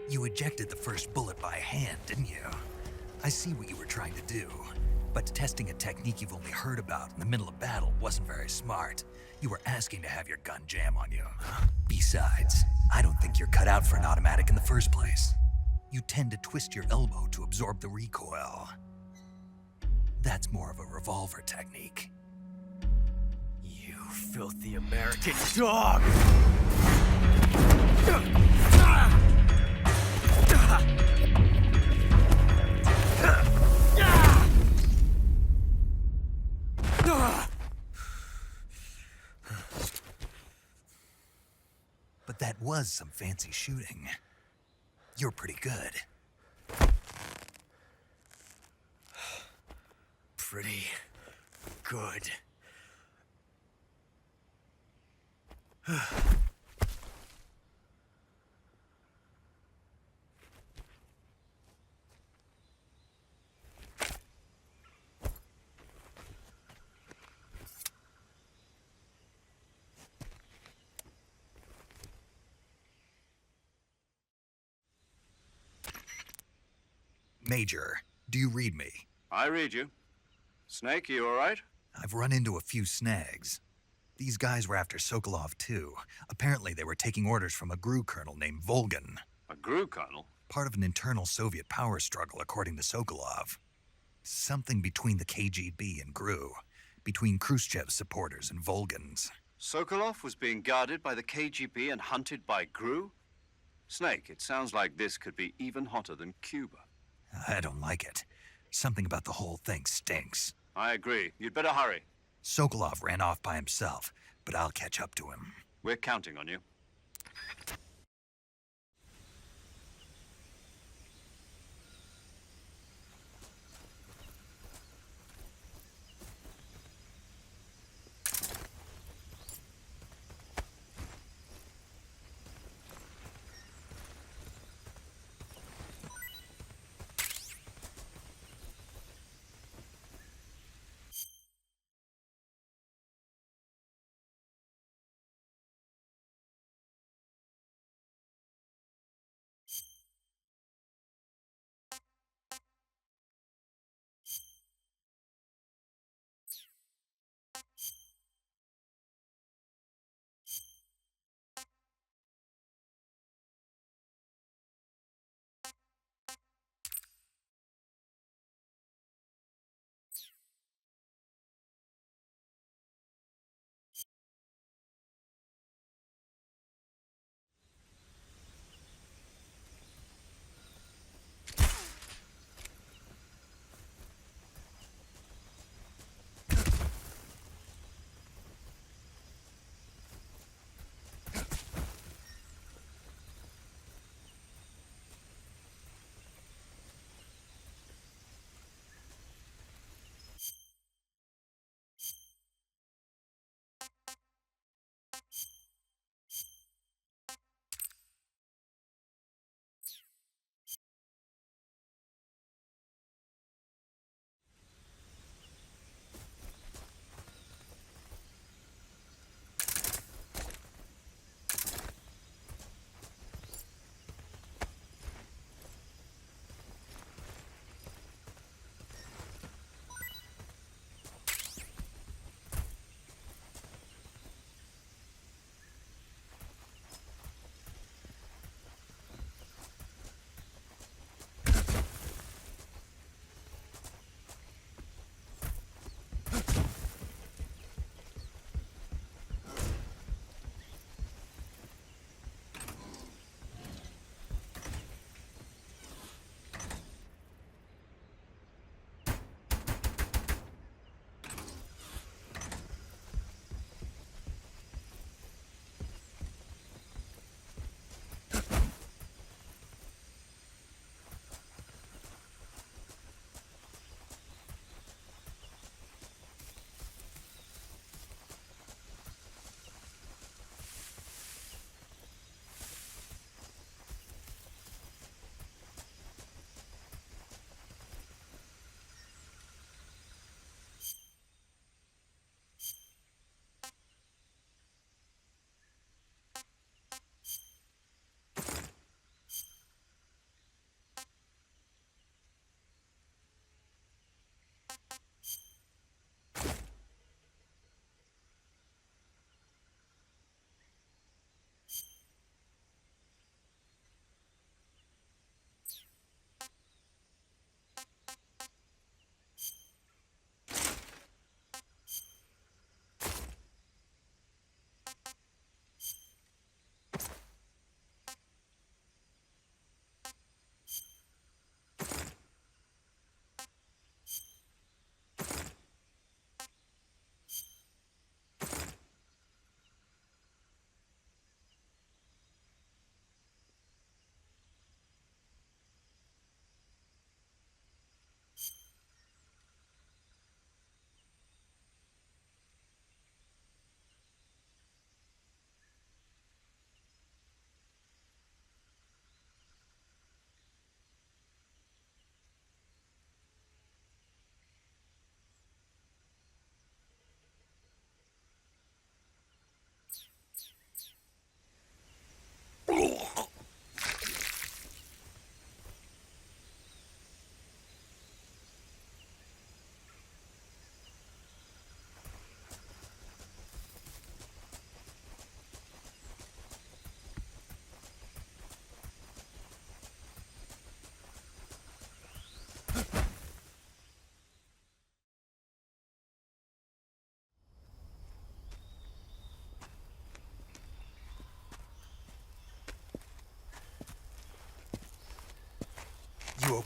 You ejected the first bullet by hand, didn't you? I see what you were trying to do. But testing a technique you've only heard about in the middle of battle wasn't very smart. You were asking to have your gun jam on you. Besides, I don't think you're cut out for an automatic in the first place. You tend to twist your elbow to absorb the recoil. That's more of a revolver technique. You filthy American dog! But that was some fancy shooting. You're pretty good. Pretty good. Major, do you read me? I read you. Snake, you all right? I've run into a few snags. These guys were after Sokolov too. Apparently they were taking orders from a GRU colonel named Volgan. A GRU colonel? Part of an internal Soviet power struggle, according to Sokolov. Something between the KGB and GRU. Between Khrushchev's supporters and Volgan's. Sokolov was being guarded by the KGB and hunted by GRU? Snake, it sounds like this could be even hotter than Cuba. I don't like it. Something about the whole thing stinks. I agree. You'd better hurry. Sokolov ran off by himself, but I'll catch up to him. We're counting on you.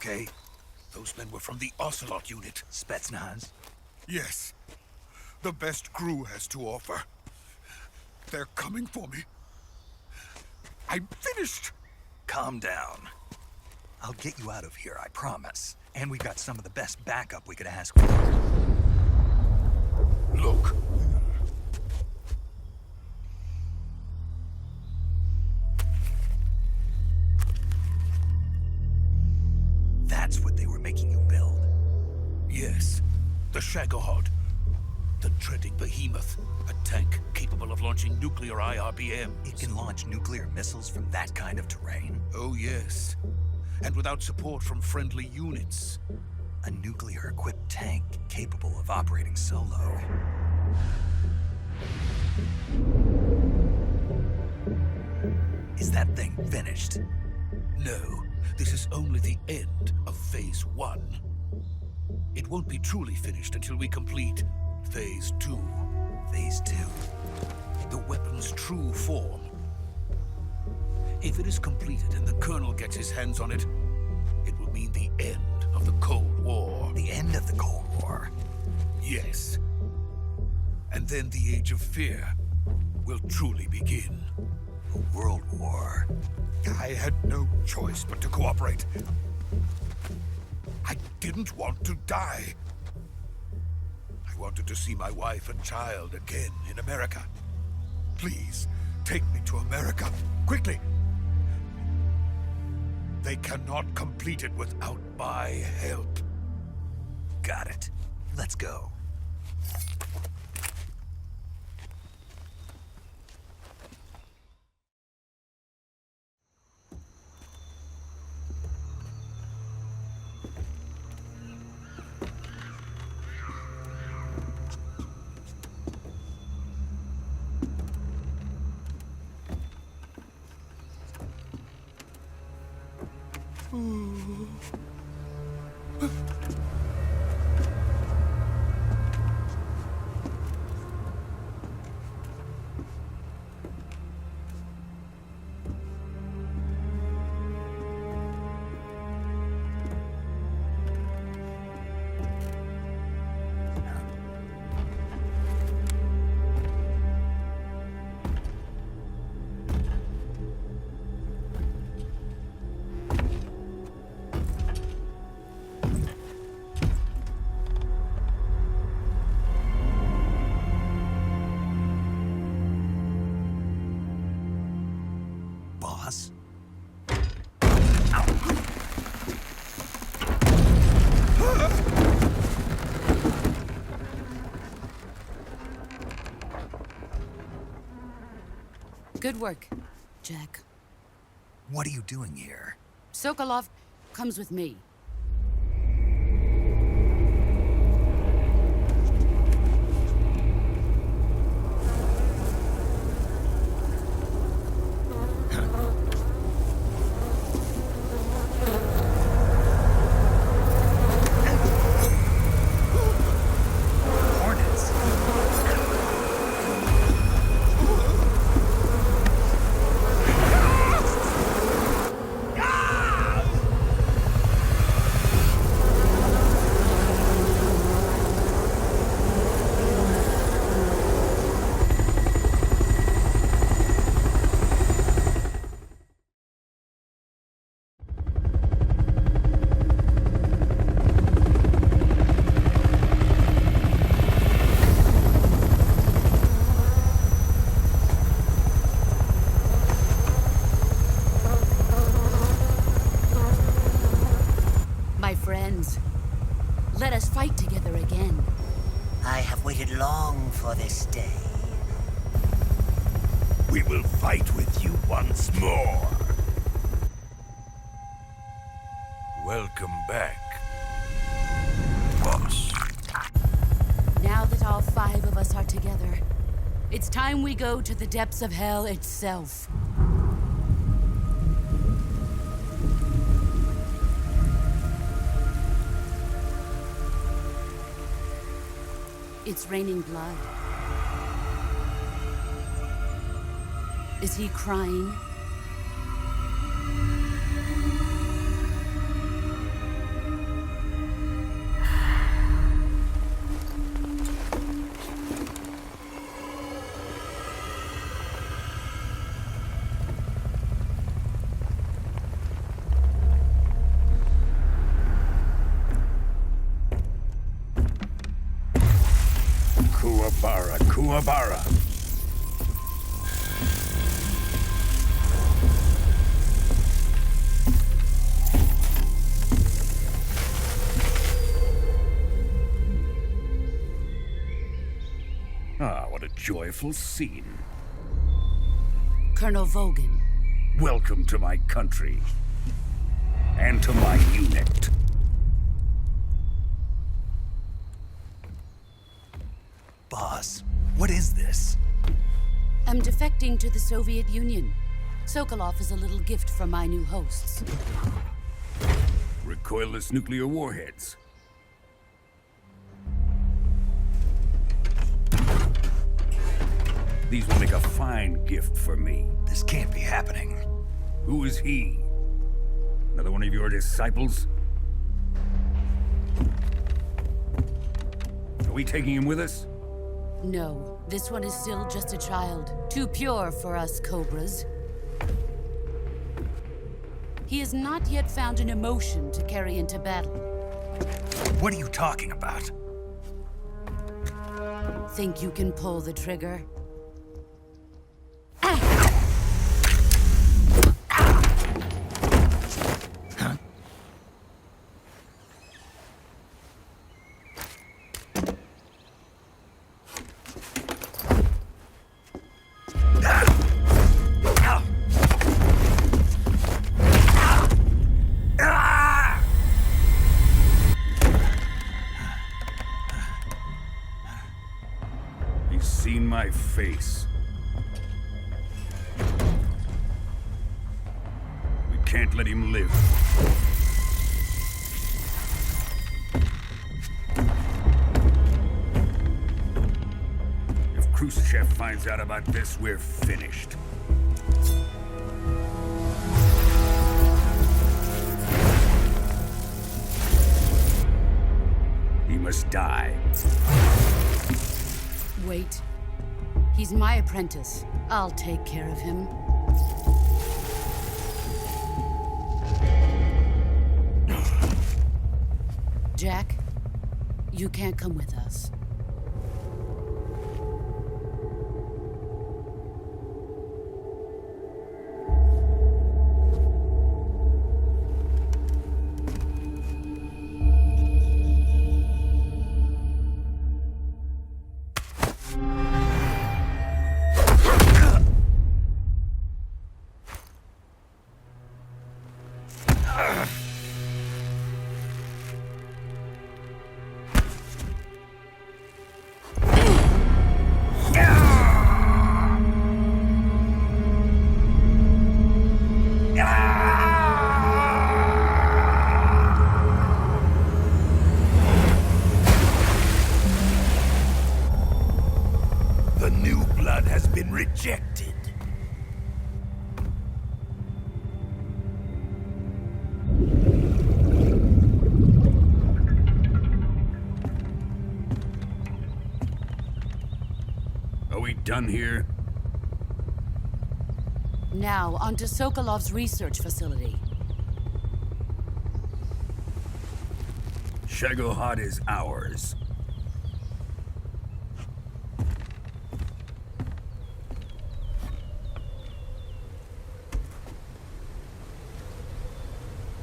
okay? Those men were from the Ocelot unit. Spetsnaz? Yes. The best crew has to offer. They're coming for me. I'm finished! Calm down. I'll get you out of here, I promise. And we've got some of the best backup we could ask for. Look. That's what they were making you build? Yes. The Shagohod. The dreaded behemoth. A tank capable of launching nuclear IRBMs. It can launch nuclear missiles from that kind of terrain? Oh, yes. And without support from friendly units. A nuclear-equipped tank capable of operating solo. Is that thing finished? No, this is only the end of Phase 1. It won't be truly finished until we complete Phase 2. Phase 2? The weapon's true form. If it is completed and the Colonel gets his hands on it, it will mean the end of the Cold War. The end of the Cold War? Yes. And then the Age of Fear will truly begin. A world war? I had no choice but to cooperate. I didn't want to die. I wanted to see my wife and child again in America. Please, take me to America, quickly. They cannot complete it without my help. Got it. Let's go. Boss? Good work, Jack. What are you doing here? Sokolov comes with me. Let us fight together again. I have waited long for this day. We will fight with you once more. Welcome back, boss. Now that all 5 of us are together, it's time we go to the depths of hell itself. It's raining blood. Is he crying? Kuwabara, Kuwabara. Ah, what a joyful scene. Colonel Vogan. Welcome to my country. And to my unit. Boss, what is this? I'm defecting to the Soviet Union. Sokolov is a little gift from my new hosts. Recoilless nuclear warheads. These will make a fine gift for me. This can't be happening. Who is he? Another one of your disciples? Are we taking him with us? No, this one is still just a child. Too pure for us Cobras. He has not yet found an emotion to carry into battle. What are you talking about? Think you can pull the trigger? He's seen my face. We can't let him live. If Khrushchev finds out about this, we're finished. He must die. Wait. He's my apprentice. I'll take care of him. Jack, you can't come with us. The new blood has been rejected. Are we done here? Now, onto Sokolov's research facility. Shagohod is ours.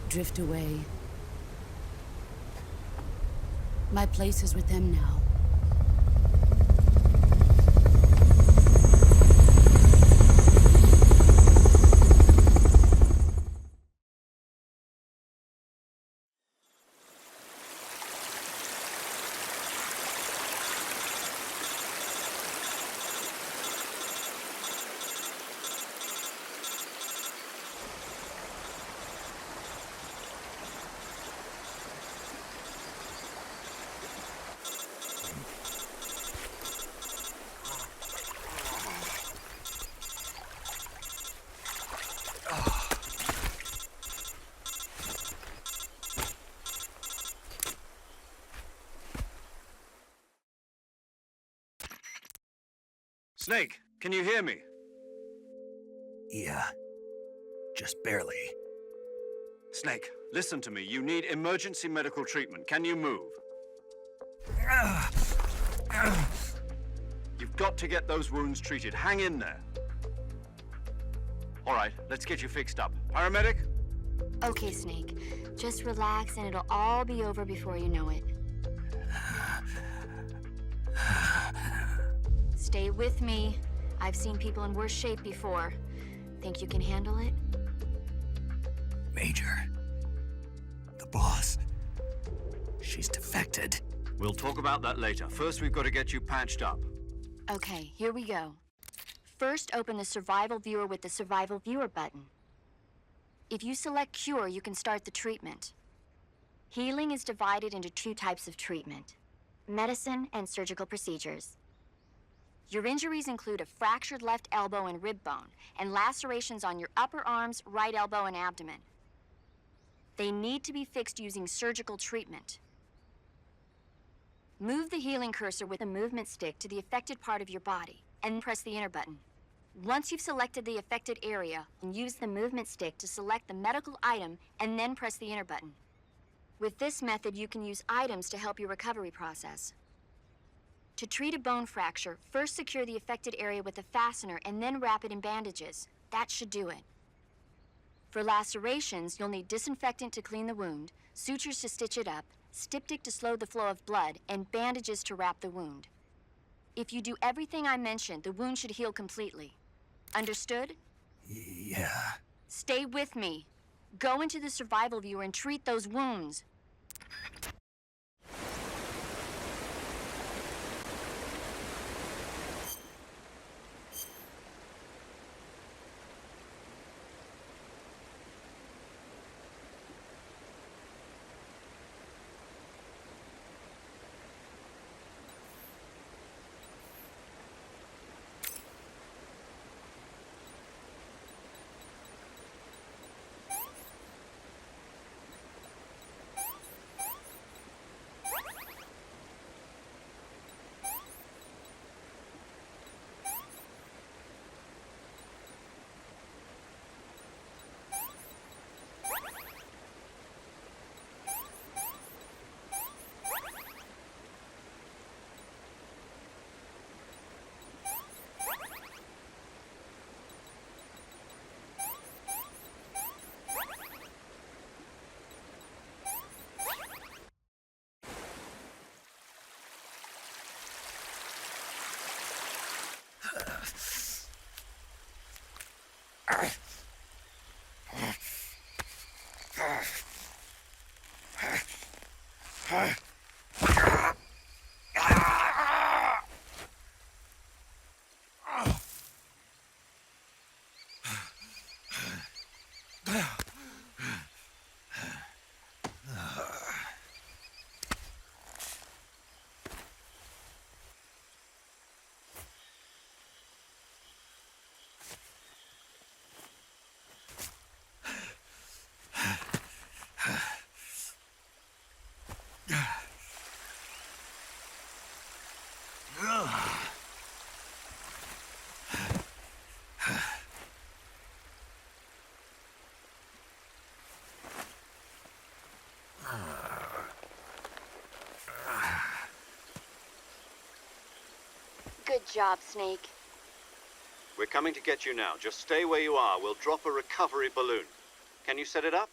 Drift away. My place is with them now. Snake, can you hear me? Yeah. Just barely. Snake, listen to me. You need emergency medical treatment. Can you move? got to get those wounds treated. Hang in there. All right, let's get you fixed up. Paramedic? Okay, Snake. Just relax and it'll all be over before you know it. Stay with me. I've seen people in worse shape before. Think you can handle it? Major. The boss. She's defected. We'll talk about that later. First, we've got to get you patched up. Okay, here we go. First, open the Survival Viewer with the Survival Viewer button. If you select Cure, you can start the treatment. Healing is divided into 2 types of treatment: medicine and surgical procedures. Your injuries include a fractured left elbow and rib bone, and lacerations on your upper arms, right elbow, and abdomen. They need to be fixed using surgical treatment. Move the healing cursor with a movement stick to the affected part of your body, and press the enter button. Once you've selected the affected area, use the movement stick to select the medical item, and then press the enter button. With this method, you can use items to help your recovery process. To treat a bone fracture, first secure the affected area with a fastener and then wrap it in bandages. That should do it. For lacerations, you'll need disinfectant to clean the wound, sutures to stitch it up, styptic to slow the flow of blood, and bandages to wrap the wound. If you do everything I mentioned, the wound should heal completely. Understood? Yeah. Stay with me. Go into the Survival Viewer and treat those wounds. Good job, Snake. We're coming to get you now. Just stay where you are. We'll drop a recovery balloon. Can you set it up?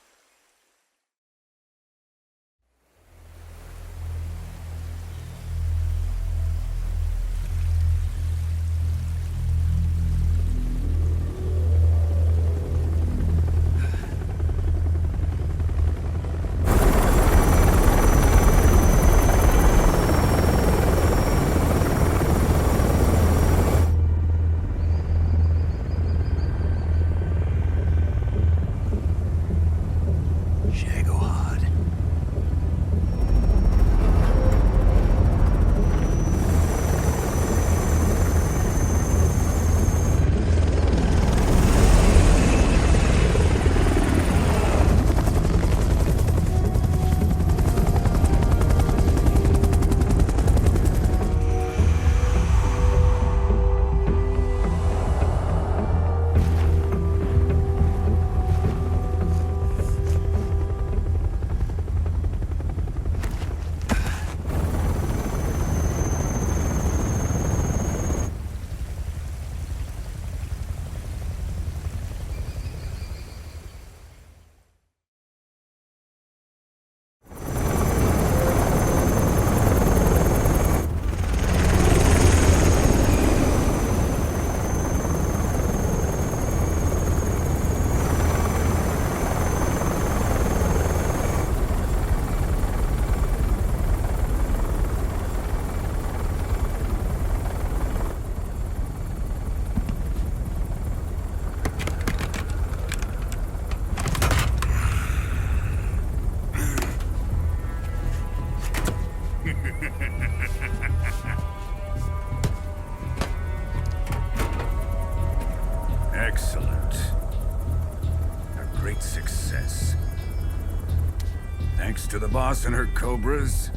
close to the boss and her cobras?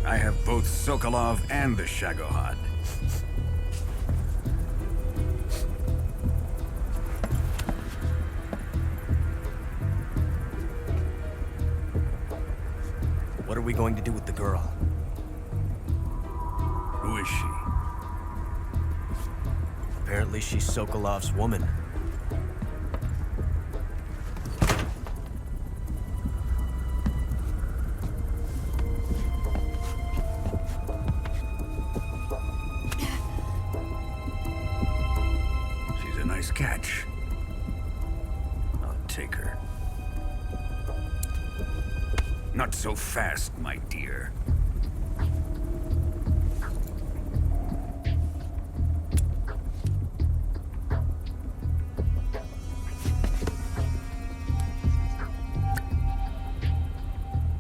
I have both Sokolov and the Shagohod. What are we going to do with the girl? Who is she? Apparently she's Sokolov's woman. She's a nice catch. I'll take her. Not so fast, my dear.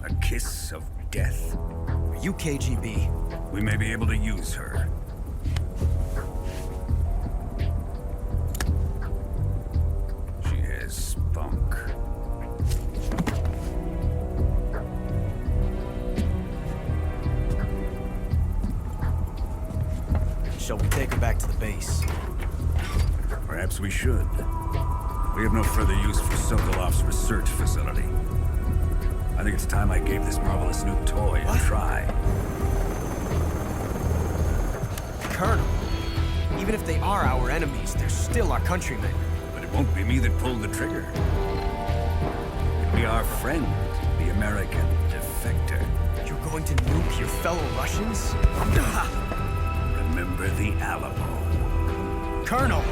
A kiss of death? Are you KGB? We may be able to use her. She has spunk. Shall we take her back to the base? Perhaps we should. We have no further use for Sokolov's research facility. I think it's time I gave this marvelous new toy a try. Colonel, even if they are our enemies, they're still our countrymen. But it won't be me that pulled the trigger. It'll be our friend, the American defector. You're going to nuke your fellow Russians? Remember the Alamo. Colonel!